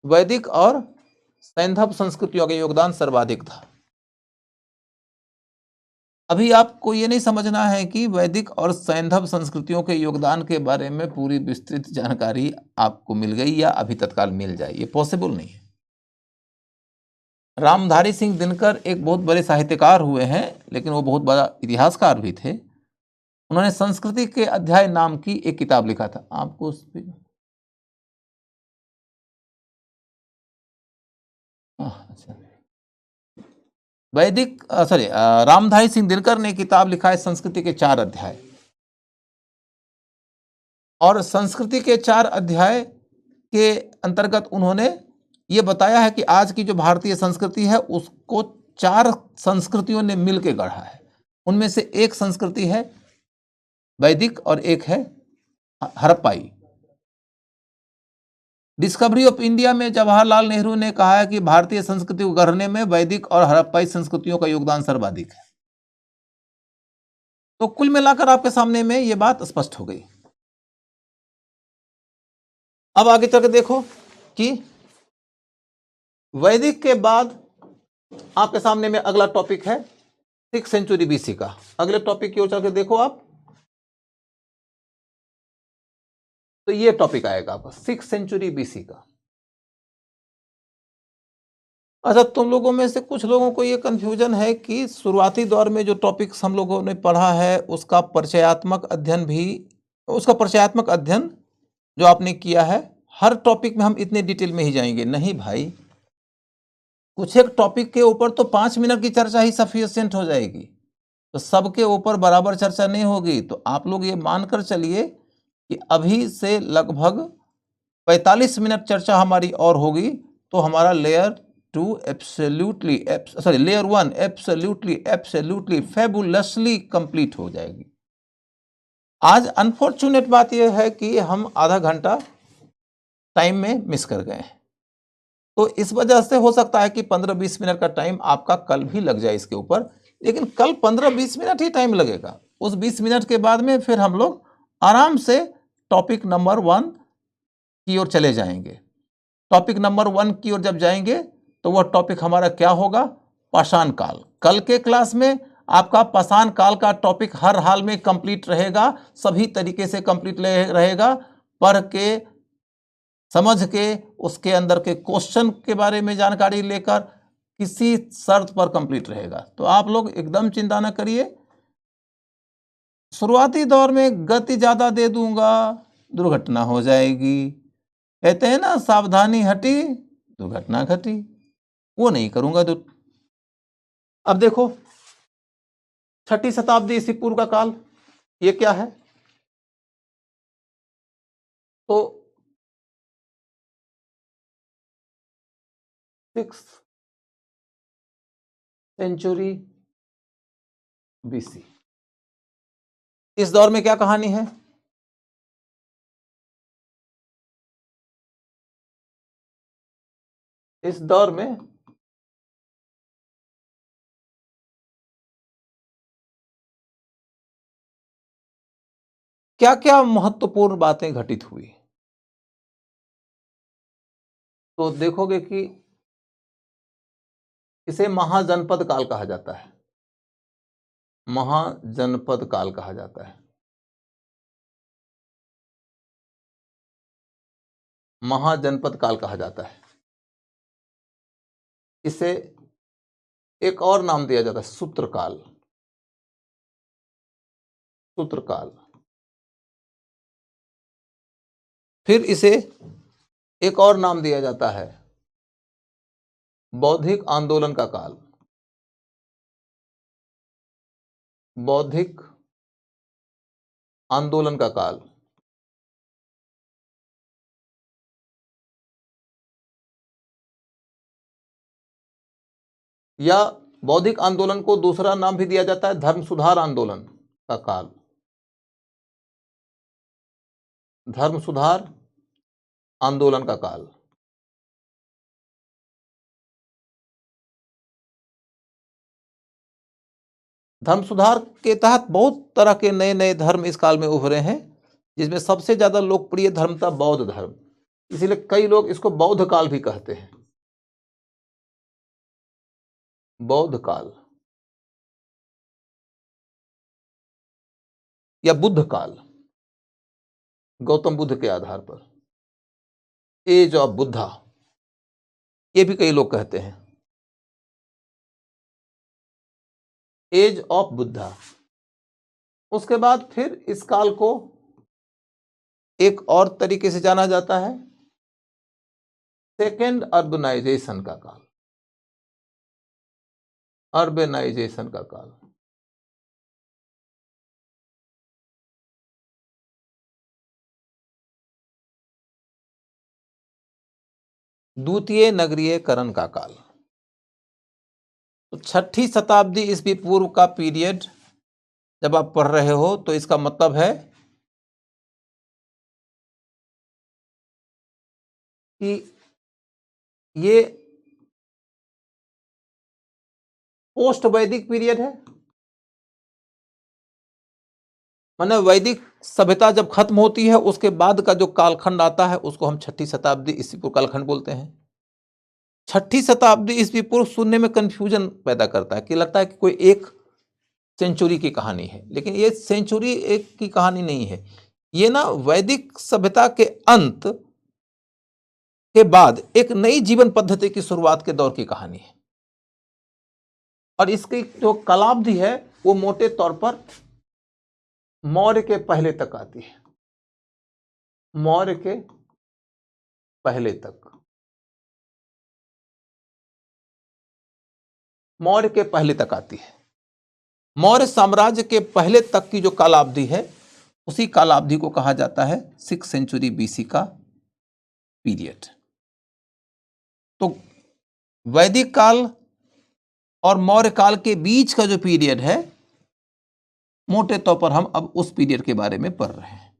वैदिक और सैंधव संस्कृतियों का योगदान सर्वाधिक था। अभी आपको ये नहीं समझना है कि वैदिक और सैंधव संस्कृतियों के योगदान के बारे में पूरी विस्तृत जानकारी आपको मिल गई या अभी तत्काल मिल जाए, ये पॉसिबल नहीं है। रामधारी सिंह दिनकर एक बहुत बड़े साहित्यकार हुए हैं, लेकिन वो बहुत बड़ा इतिहासकार भी थे। उन्होंने संस्कृति के अध्याय नाम की एक किताब लिखा था। आपको उस पर अच्छा, वैदिक रामधारी सिंह दिनकर ने किताब लिखा है संस्कृति के 4 अध्याय। और संस्कृति के 4 अध्याय के अंतर्गत उन्होंने ये बताया है कि आज की जो भारतीय संस्कृति है उसको 4 संस्कृतियों ने मिलकर गढ़ा है। उनमें से एक संस्कृति है वैदिक और एक है हड़प्पाई। डिस्कवरी ऑफ इंडिया में जवाहरलाल नेहरू ने कहा है कि भारतीय संस्कृति को गढ़ने में वैदिक और हड़प्पाई संस्कृतियों का योगदान सर्वाधिक है। तो कुल मिलाकर आपके सामने में यह बात स्पष्ट हो गई। अब आगे चल के देखो कि वैदिक के बाद आपके सामने में अगला टॉपिक है 6th सेंचुरी बीसी का। अगले टॉपिक की ओर चल के देखो आप, तो ये टॉपिक आएगा आपका 6th सेंचुरी बीसी का। अच्छा, तुम लोगों में से कुछ लोगों को ये कंफ्यूजन है कि शुरुआती दौर में जो टॉपिक्स हम लोगों ने पढ़ा है उसका परिचयात्मक अध्ययन जो आपने किया है, हर टॉपिक में हम इतने डिटेल में ही जाएंगे। नहीं भाई, कुछ एक टॉपिक के ऊपर तो 5 मिनट की चर्चा ही सफिशिएंट हो जाएगी, तो सबके ऊपर बराबर चर्चा नहीं होगी। तो आप लोग ये मानकर चलिए कि अभी से लगभग 45 मिनट चर्चा हमारी और होगी, तो हमारा layer 2 layer 1 absolutely fabulously complete हो जाएगी। आज अनफॉर्चुनेट बात यह है कि हम आधा घंटा टाइम में मिस कर गए हैं, तो इस वजह से हो सकता है कि 15-20 मिनट का टाइम आपका कल भी लग जाए इसके ऊपर, लेकिन कल 15-20 मिनट ही टाइम लगेगा। उस 20 मिनट के बाद में फिर हम लोग आराम से टॉपिक नंबर 1 की ओर चले जाएंगे। टॉपिक नंबर 1 की ओर जब जाएंगे तो वह टॉपिक हमारा क्या होगा? पाषाण काल। कल के क्लास में आपका पाषाण काल का टॉपिक हर हाल में कंप्लीट रहेगा, सभी तरीके से कंप्लीट रहेगा, पढ़ के समझ के उसके अंदर के क्वेश्चन के बारे में जानकारी लेकर किसी शर्त पर कंप्लीट रहेगा। तो आप लोग एकदम चिंता न करिए। शुरुआती दौर में गति ज़्यादा दे दूंगा, दुर्घटना हो जाएगी। कहते हैं ना, सावधानी हटी दुर्घटना घटी, वो नहीं करूंगा। अब देखो, 6ठी शताब्दी ईसा पूर्व का काल, ये क्या है? तो 6th सेंचुरी BC। इस दौर में क्या कहानी है? इस दौर में क्या क्या महत्वपूर्ण बातें घटित हुई? तो देखोगे कि इसे महाजनपद काल कहा जाता है। महाजनपद काल कहा जाता है। महाजनपद काल कहा जाता है। इसे एक और नाम दिया जाता है, सूत्रकाल। सूत्रकाल। फिर इसे एक और नाम दिया जाता है, बौद्धिक आंदोलन का काल। बौद्धिक आंदोलन का काल। या बौद्धिक आंदोलन को दूसरा नाम भी दिया जाता है, धर्म सुधार आंदोलन का काल। धर्म सुधार आंदोलन का काल। धर्म सुधार के तहत बहुत तरह के नए नए धर्म इस काल में उभरे हैं, जिसमें सबसे ज्यादा लोकप्रिय धर्म था बौद्ध धर्म। इसीलिए कई लोग इसको बौद्ध काल भी कहते हैं। बौद्ध काल या बुद्ध काल, गौतम बुद्ध के आधार पर। एज ऑफ बुद्धा, ये भी कई लोग कहते हैं। Age of Buddha. उसके बाद फिर इस काल को एक और तरीके से जाना जाता है, सेकेंड अर्बनाइजेशन का काल। अर्बनाइजेशन का काल। द्वितीय नगरीयकरण का काल। तो 6ठी शताब्दी ईस्वी पूर्व का पीरियड जब आप पढ़ रहे हो तो इसका मतलब है कि ये पोस्ट वैदिक पीरियड है। माने वैदिक सभ्यता जब खत्म होती है उसके बाद का जो कालखंड आता है उसको हम 6ठी शताब्दी ईस्वी पूर्व कालखंड बोलते हैं। 6ठी शताब्दी ईस्वी पूर्व सुनने में कंफ्यूजन पैदा करता है कि लगता है कि कोई एक सेंचुरी की कहानी है, लेकिन ये सेंचुरी एक की कहानी नहीं है। ये ना वैदिक सभ्यता के अंत के बाद एक नई जीवन पद्धति की शुरुआत के दौर की कहानी है। और इसकी जो कालावधि है वो मोटे तौर पर मौर्य के पहले तक आती है। मौर्य के पहले तक। मौर्य के पहले तक आती है। मौर्य साम्राज्य के पहले तक की जो कालावधि है उसी कालावधि को कहा जाता है 6th सेंचुरी बीसी का पीरियड। तो वैदिक काल और मौर्य काल के बीच का जो पीरियड है, मोटे तौर पर हम अब उस पीरियड के बारे में पढ़ रहे हैं।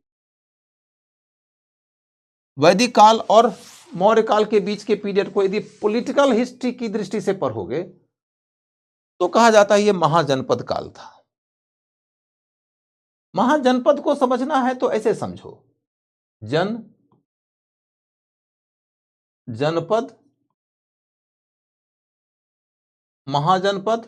वैदिक काल और मौर्य काल के बीच के पीरियड को यदि पॉलिटिकल हिस्ट्री की दृष्टि से पढ़ोगे तो कहा जाता है यह महाजनपद काल था। महाजनपद को समझना है तो ऐसे समझो, जनपद, महाजनपद,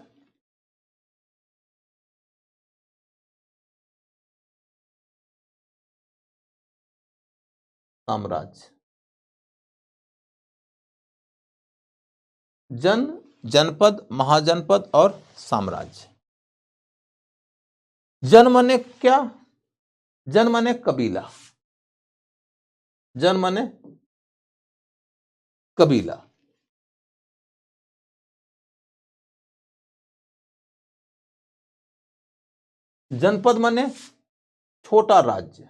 साम्राज्य। जनपद, महाजनपद और साम्राज्य। जन माने क्या? जन माने कबीला, जन माने कबीला। जनपद माने छोटा राज्य,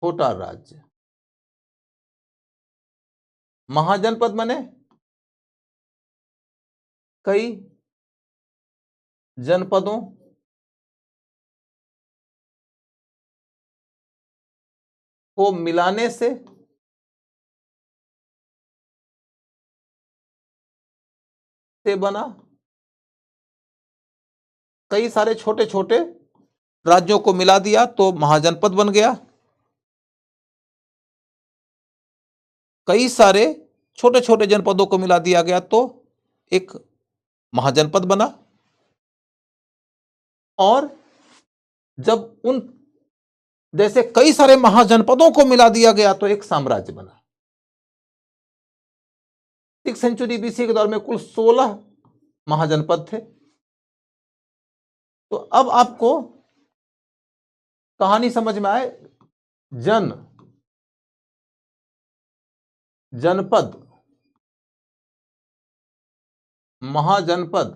छोटा राज्य। महाजनपद माने कई जनपदों को मिलाने से बना कई सारे छोटे छोटे राज्यों को मिला दिया तो महाजनपद बन गया। कई सारे छोटे छोटे जनपदों को मिला दिया गया तो एक महाजनपद बना। और जब उन जैसे कई सारे महाजनपदों को मिला दिया गया तो एक साम्राज्य बना। 6th सेंचुरी बीसी के दौर में कुल 16 महाजनपद थे। तो अब आपको कहानी समझ में आए, जनपद, महाजनपद,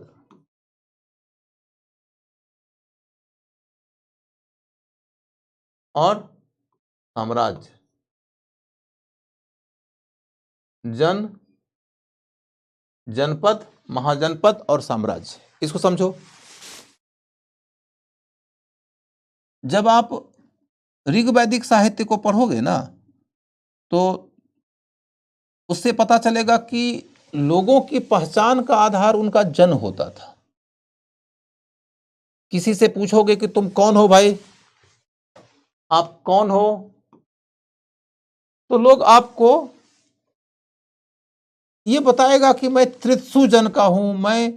और साम्राज्य। जनपद, महाजनपद और साम्राज्य, इसको समझो। जब आप ऋग्वैदिक साहित्य को पढ़ोगे ना तो उससे पता चलेगा कि लोगों की पहचान का आधार उनका जन्म होता था। किसी से पूछोगे कि तुम कौन हो भाई, आप कौन हो, तो लोग आपको यह बताएगा कि मैं त्रित्सु जन का हूं, मैं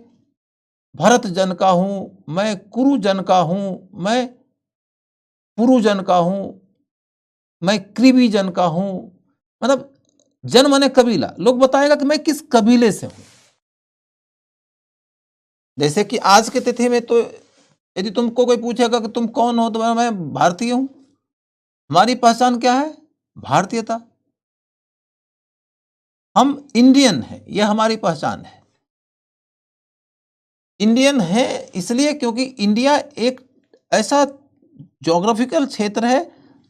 भरत जन का हूं, मैं कुरु जन का हूं, मैं पुरु जन का हूं, मैं कृवि जन का हूं। मतलब जन माने कबीला। लोग बताएगा कि मैं किस कबीले से हूं। जैसे कि आज के तिथि में तो यदि तुमको कोई पूछेगा कि तुम कौन हो तो मैं भारतीय हूं। हमारी पहचान क्या है? भारतीयता। हम इंडियन हैं, यह हमारी पहचान है। इंडियन है इसलिए क्योंकि इंडिया एक ऐसा ज्योग्राफिकल क्षेत्र है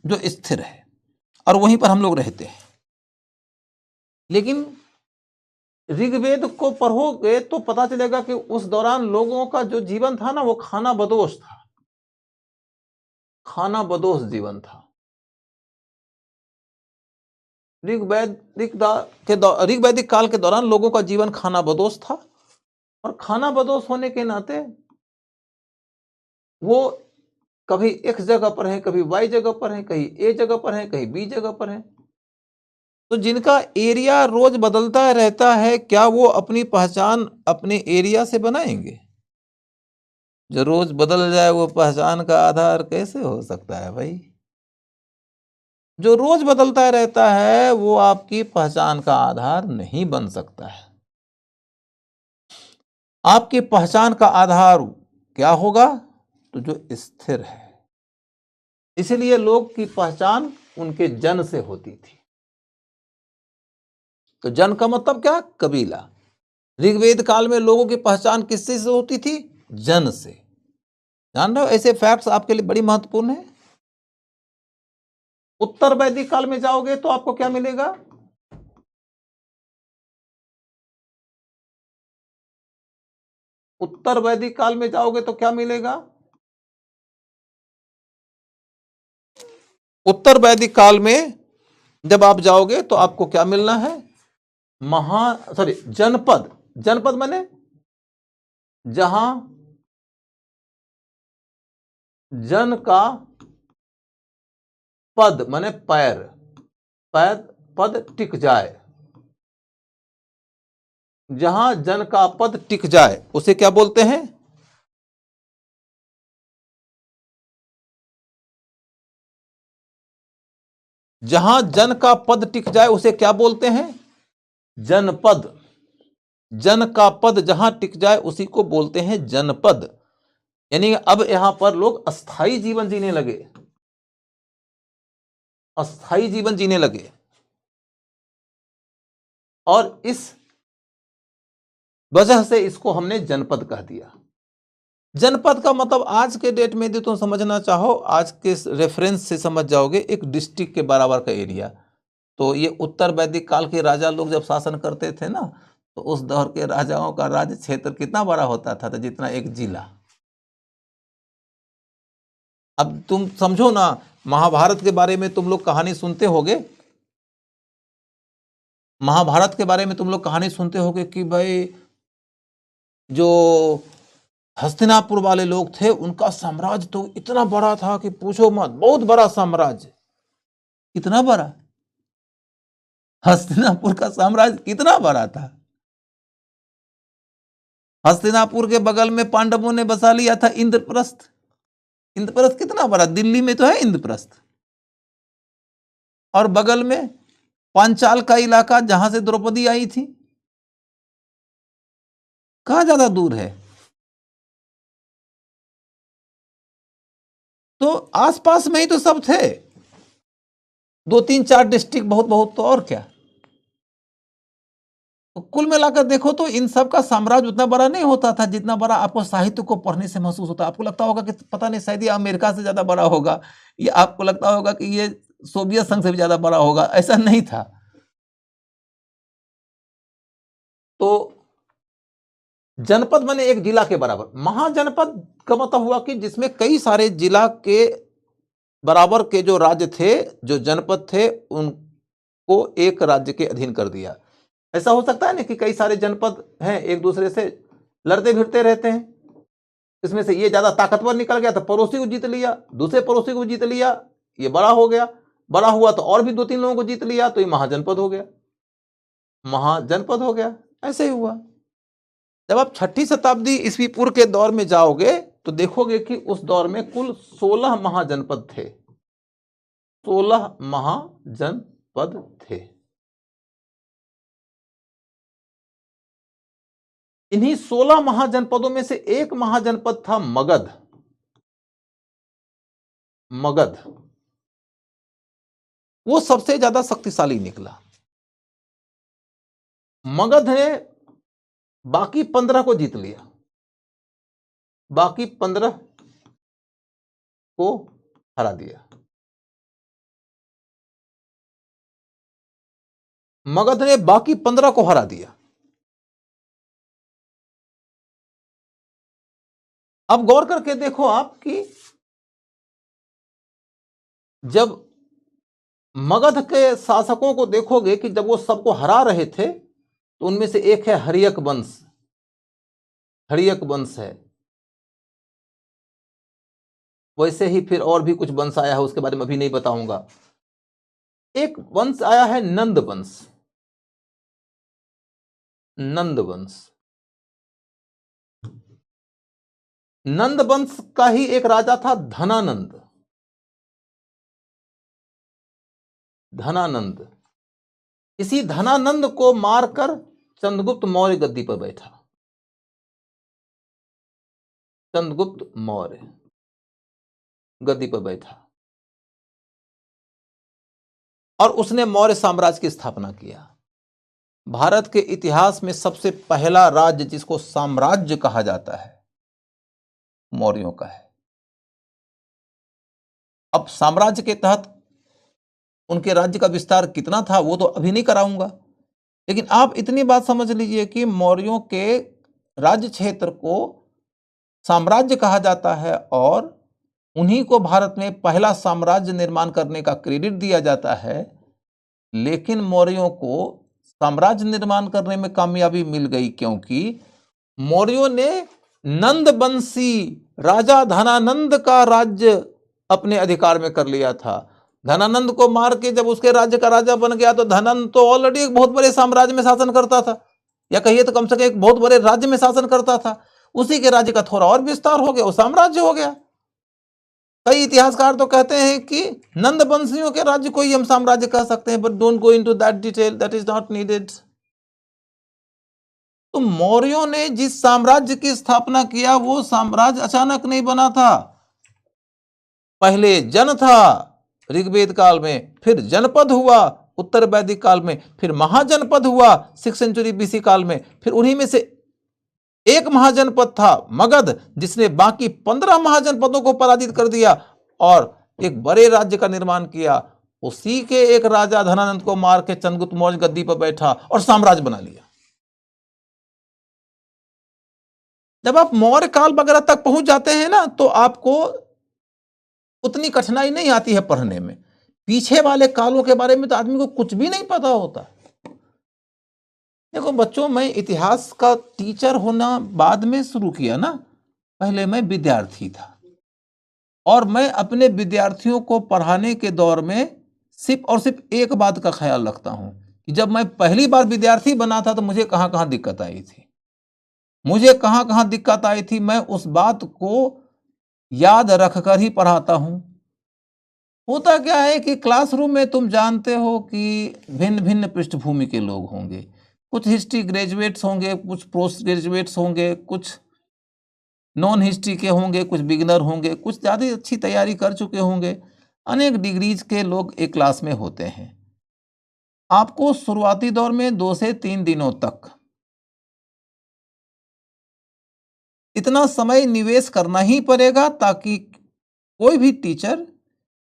जो स्थिर है और वहीं पर हम लोग रहते हैं। लेकिन ऋग्वेद को पढ़ोगे तो पता चलेगा कि उस दौरान लोगों का जो जीवन था ना वो खाना बदोश था, खाना बदोश जीवन था। ऋग्वैदिक काल के दौरान लोगों का जीवन खाना बदोश था और खाना बदोश होने के नाते वो कभी X जगह पर है, कभी Y जगह पर है, कहीं A जगह पर है, कहीं B जगह पर है। तो जिनका एरिया रोज बदलता रहता है, क्या वो अपनी पहचान अपने एरिया से बनाएंगे? जो रोज बदल जाए वो पहचान का आधार कैसे हो सकता है भाई? जो रोज बदलता रहता है वो आपकी पहचान का आधार नहीं बन सकता है। आपकी पहचान का आधार क्या होगा? तो जो स्थिर है। इसलिए लोग की पहचान उनके जन से होती थी। तो जन का मतलब क्या? कबीला। ऋग्वेद काल में लोगों की पहचान किससे से होती थी? जन से। जान रहे हो, ऐसे फैक्ट्स आपके लिए बड़ी महत्वपूर्ण है। उत्तर वैदिक काल में जाओगे तो आपको क्या मिलेगा? उत्तर वैदिक काल में जाओगे तो क्या मिलेगा? उत्तर वैदिक काल में जब आप जाओगे तो आपको क्या मिलना है? जनपद। जनपद माने जहां जन का पद माने पैर, पद टिक जाए, जहां जन का पद टिक जाए उसे क्या बोलते हैं? जहां जन का पद टिक जाए उसे क्या बोलते हैं? जनपद। जन का पद जहां टिक जाए उसी को बोलते हैं जनपद। यानी अब यहां पर लोग अस्थाई जीवन जीने लगे, अस्थाई जीवन जीने लगे, और इस वजह से इसको हमने जनपद कह दिया। जनपद का मतलब आज के डेट में यदि तुम समझना चाहो, आज के रेफरेंस से समझ जाओगे, एक डिस्ट्रिक्ट के बराबर का एरिया। तो ये उत्तर वैदिक काल के राजा लोग जब शासन करते थे ना, तो उस दौर के राजाओं का राज्य क्षेत्र कितना बड़ा होता था? तो जितना एक जिला। अब तुम समझो ना, महाभारत के बारे में तुम लोग कहानी सुनते होगे, महाभारत के बारे में तुम लोग कहानी सुनते होगे कि भाई जो हस्तिनापुर वाले लोग थे उनका साम्राज्य तो इतना बड़ा था कि पूछो मत, बहुत बड़ा साम्राज्य। कितना बड़ा? हस्तिनापुर का साम्राज्य कितना बड़ा था? हस्तिनापुर के बगल में पांडवों ने बसा लिया था इंद्रप्रस्थ। इंद्रप्रस्थ कितना बड़ा? दिल्ली में तो है इंद्रप्रस्थ। और बगल में पांचाल का इलाका जहां से द्रौपदी आई थी, कहां ज्यादा दूर है? तो आसपास में ही तो सब थे, 2-3-4 डिस्ट्रिक्ट बहुत बहुत, तो और क्या। तो कुल मिलाकर देखो तो इन सब का साम्राज्य उतना बड़ा नहीं होता था जितना बड़ा आपको साहित्य को पढ़ने से महसूस होता है। आपको लगता होगा कि पता नहीं शायद ये अमेरिका से ज्यादा बड़ा होगा, या आपको लगता होगा कि ये सोवियत संघ से भी ज्यादा बड़ा होगा। ऐसा नहीं था। तो जनपद माने एक जिला के बराबर। महाजनपद का मतलब हुआ कि जिसमें कई सारे जिला के बराबर के जो राज्य थे, जो जनपद थे, उनको एक राज्य के अधीन कर दिया। ऐसा हो सकता है ना कि कई सारे जनपद हैं, एक दूसरे से लड़ते भिड़ते रहते हैं, इसमें से ये ज्यादा ताकतवर निकल गया तो पड़ोसी को जीत लिया, दूसरे पड़ोसी को जीत लिया, ये बड़ा हो गया, बड़ा हुआ तो और भी 2-3 लोगों को जीत लिया, तो ये महाजनपद हो गया, महाजनपद हो गया। ऐसे ही हुआ। जब आप 6ठी शताब्दी ईस्वी पूर्व के दौर में जाओगे तो देखोगे कि उस दौर में कुल 16 महाजनपद थे। 16 महाजनपद थे। इन्हीं 16 महाजनपदों में से एक महाजनपद था मगध। मगध वो सबसे ज्यादा शक्तिशाली निकला। मगध ने बाकी 15 को जीत लिया, बाकी 15 को हरा दिया। मगध ने बाकी 15 को हरा दिया। अब गौर करके देखो आप कि जब मगध के शासकों को देखोगे कि जब वो सबको हरा रहे थे, तो उनमें से एक है हर्यक वंश। हर्यक वंश है। वैसे ही फिर और भी कुछ वंश आया है, उसके बारे में अभी नहीं बताऊंगा। एक वंश आया है नंद वंश। नंद वंश, नंद वंश का ही एक राजा था धनानंद। धनानंद, इसी धनानंद को मारकर चंद्रगुप्त मौर्य गद्दी पर बैठा। चंद्रगुप्त मौर्य गद्दी पर बैठा और उसने मौर्य साम्राज्य की स्थापना किया। भारत के इतिहास में सबसे पहला राज्य जिसको साम्राज्य कहा जाता है मौर्यों का है। अब साम्राज्य के तहत उनके राज्य का विस्तार कितना था वो तो अभी नहीं कराऊंगा, लेकिन आप इतनी बात समझ लीजिए कि मौर्यों के राज्य क्षेत्र को साम्राज्य कहा जाता है और उन्हीं को भारत में पहला साम्राज्य निर्माण करने का क्रेडिट दिया जाता है। लेकिन मौर्यों को साम्राज्य निर्माण करने में कामयाबी मिल गई क्योंकि मौर्यों ने नंदवंशी राजा धनानंद का राज्य अपने अधिकार में कर लिया था। धनानंद को मार के जब उसके राज्य का राजा बन गया तो धनानंद तो ऑलरेडी एक बहुत बड़े साम्राज्य में शासन करता था, या कहिए तो कम से कम एक बहुत बड़े राज्य में शासन करता था। उसी के राज्य का थोड़ा और विस्तार हो गया, वो साम्राज्य हो गया। कई इतिहासकार तो कहते हैं कि नंदवंशियों के राज्य को ही हम साम्राज्य कह सकते हैं, but don't go into that detail, that is not needed. तो मौर्यों ने जिस साम्राज्य की स्थापना किया वो साम्राज्य अचानक नहीं बना था। पहले जन था ऋग्वेद काल में, फिर जनपद हुआ उत्तर वैदिक काल में, फिर महाजनपद हुआ 6th सेंचुरी बीसी काल में, फिर उन्हीं में से एक महाजनपद था मगध जिसने बाकी 15 महाजनपदों को पराजित कर दिया और एक बड़े राज्य का निर्माण किया। उसी के एक राजा धनानंद को मार के चंद्रगुप्त मौर्य गद्दी पर बैठा और साम्राज्य बना लिया। जब आप मौर्य काल वगैरह तक पहुंच जाते हैं ना तो आपको उतनी कठिनाई नहीं आती है पढ़ने में। पीछे वाले कालों के बारे में तो आदमी को कुछ भी नहीं पता होता। देखो बच्चों, मैं इतिहास का टीचर होना बाद में शुरू किया ना, पहले मैं विद्यार्थी था और मैं अपने विद्यार्थियों को पढ़ाने के दौर में सिर्फ और सिर्फ एक बात का ख्याल रखता हूं कि जब मैं पहली बार विद्यार्थी बना था तो मुझे कहां कहां दिक्कत आई थी, मैं उस बात को याद रखकर ही पढ़ाता हूं। होता क्या है कि क्लासरूम में तुम जानते हो कि भिन्न भिन्न पृष्ठभूमि के लोग होंगे, कुछ हिस्ट्री ग्रेजुएट्स होंगे, कुछ पोस्ट ग्रेजुएट्स होंगे, कुछ नॉन हिस्ट्री के होंगे, कुछ बिगिनर होंगे, कुछ ज़्यादा अच्छी तैयारी कर चुके होंगे। अनेक डिग्रीज के लोग एक क्लास में होते हैं। आपको शुरुआती दौर में 2 से 3 दिनों तक इतना समय निवेश करना ही पड़ेगा ताकि कोई भी टीचर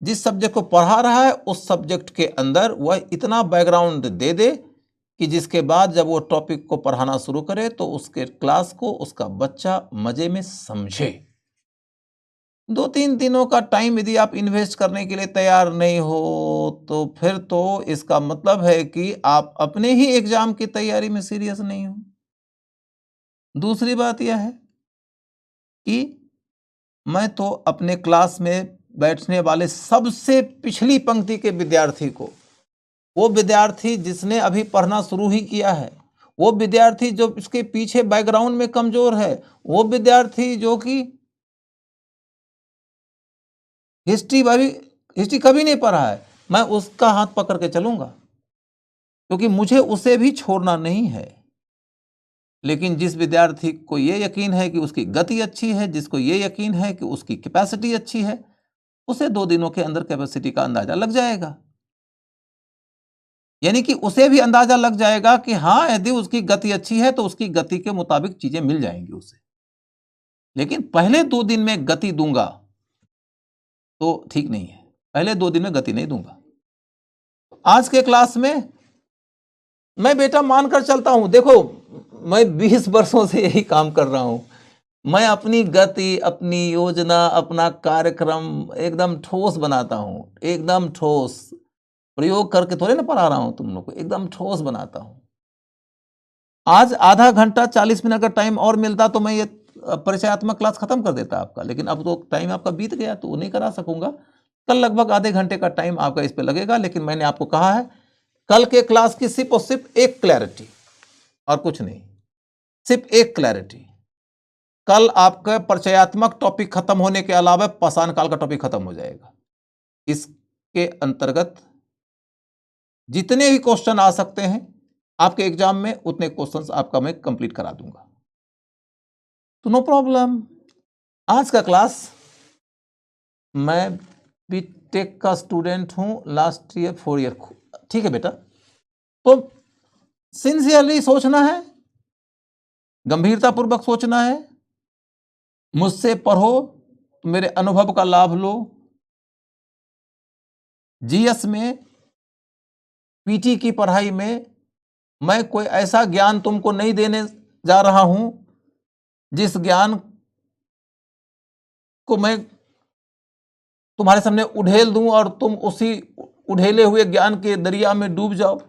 जिस सब्जेक्ट को पढ़ा रहा है उस सब्जेक्ट के अंदर वह इतना बैकग्राउंड दे दे कि जिसके बाद जब वो टॉपिक को पढ़ाना शुरू करे तो उसके क्लास को उसका बच्चा मजे में समझे। 2-3 दिनों का टाइम यदि आप इन्वेस्ट करने के लिए तैयार नहीं हो तो फिर तो इसका मतलब है कि आप अपने ही एग्जाम की तैयारी में सीरियस नहीं हो। दूसरी बात यह है कि मैं तो अपने क्लास में बैठने वाले सबसे पिछली पंक्ति के विद्यार्थी को, वो विद्यार्थी जिसने अभी पढ़ना शुरू ही किया है, वो विद्यार्थी जो इसके पीछे बैकग्राउंड में कमजोर है, वो विद्यार्थी जो कि हिस्ट्री कभी नहीं पढ़ा है, मैं उसका हाथ पकड़ के चलूंगा क्योंकि मुझे उसे भी छोड़ना नहीं है। लेकिन जिस विद्यार्थी को ये यकीन है कि उसकी गति अच्छी है, जिसको ये यकीन है कि उसकी कैपेसिटी अच्छी है, उसे 2 दिनों के अंदर कैपेसिटी का अंदाजा लग जाएगा। यानी कि उसे भी अंदाजा लग जाएगा कि हाँ, यदि उसकी गति अच्छी है तो उसकी गति के मुताबिक चीजें मिल जाएंगी उसे। लेकिन पहले 2 दिन में गति दूंगा तो ठीक नहीं है, पहले 2 दिन में गति नहीं दूंगा। आज के क्लास में मैं बेटा मानकर चलता हूं, देखो मैं 20 वर्षों से यही काम कर रहा हूं। मैं अपनी गति, अपनी योजना, अपना कार्यक्रम एकदम ठोस बनाता हूं, एकदम ठोस। प्रयोग करके थोड़े ना पढ़ा रहा हूं तुम लोग को, एकदम ठोस बनाता हूं। आज आधा घंटा 40 मिनट का टाइम और मिलता तो मैं ये परिचयात्मक क्लास खत्म कर देता आपका, लेकिन अब तो टाइम आपका बीत गया तो वो नहीं करा सकूंगा। कल लगभग आधे घंटे का टाइम आपका इस पे लगेगा, लेकिन मैंने आपको कहा है कल के क्लास की सिर्फ और सिर्फ एक क्लैरिटी और कुछ नहीं, सिर्फ एक क्लैरिटी। कल आपका परिचयात्मक टॉपिक खत्म होने के अलावा पाषाण काल का टॉपिक खत्म हो जाएगा। इसके अंतर्गत जितने भी क्वेश्चन आ सकते हैं आपके एग्जाम में, उतने क्वेश्चंस आपका मैं कंप्लीट करा दूंगा, तो नो प्रॉब्लम। आज का क्लास, मैं बीटेक का स्टूडेंट हूं, लास्ट ईयर 4 ईयर, ठीक है बेटा। तो सिंसियरली सोचना है, गंभीरतापूर्वक सोचना है। मुझसे पढ़ो, मेरे अनुभव का लाभ लो। जीएस में, पीटी की पढ़ाई में मैं कोई ऐसा ज्ञान तुमको नहीं देने जा रहा हूं जिस ज्ञान को मैं तुम्हारे सामने उड़ेल दूं और तुम उसी उड़ेले हुए ज्ञान के दरिया में डूब जाओ।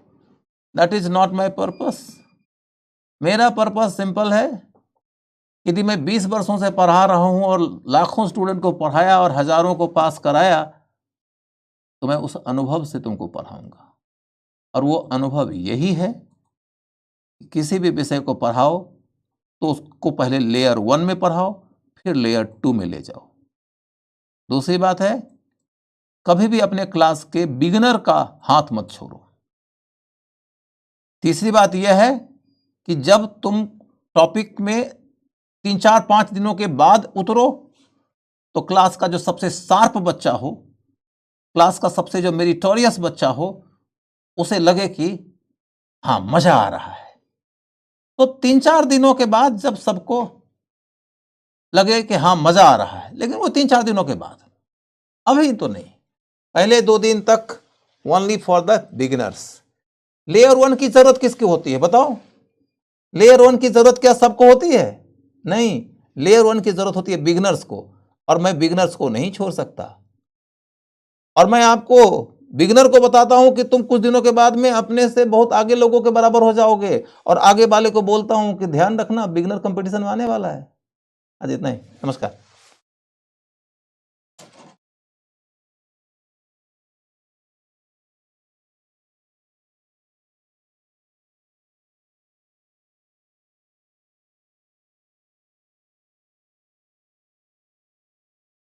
That is not my purpose. मेरा पर्पस सिंपल है। यदि मैं 20 वर्षों से पढ़ा रहा हूं और लाखों स्टूडेंट को पढ़ाया और हजारों को पास कराया, तो मैं उस अनुभव से तुमको पढ़ाऊंगा। और वो अनुभव यही है, किसी भी विषय को पढ़ाओ तो उसको पहले लेयर 1 में पढ़ाओ, फिर लेयर 2 में ले जाओ। दूसरी बात है, कभी भी अपने क्लास के बिगिनर का हाथ मत छोड़ो। तीसरी बात यह है कि जब तुम टॉपिक में 3, 4, 5 दिनों के बाद उतरो, तो क्लास का जो सबसे शार्प बच्चा हो, क्लास का सबसे जो मेरिटोरियस बच्चा हो, उसे लगे कि हाँ मजा आ रहा है। तो 3-4 दिनों के बाद जब सबको लगे कि हाँ मजा आ रहा है, लेकिन वो 3-4 दिनों के बाद, अभी तो नहीं। पहले 2 दिन तक only for the beginners. Layer 1 की जरूरत किसकी होती है बताओ? लेयर 1 की जरूरत क्या सबको होती है? नहीं, लेयर 1 की जरूरत होती है बिगिनर्स को, और मैं बिगिनर्स को नहीं छोड़ सकता। और मैं आपको बिगिनर को बताता हूं कि तुम कुछ दिनों के बाद में अपने से बहुत आगे लोगों के बराबर हो जाओगे, और आगे वाले को बोलता हूं कि ध्यान रखना बिगिनर कंपटीशन में आने वाला है। आज इतना ही, नमस्कार।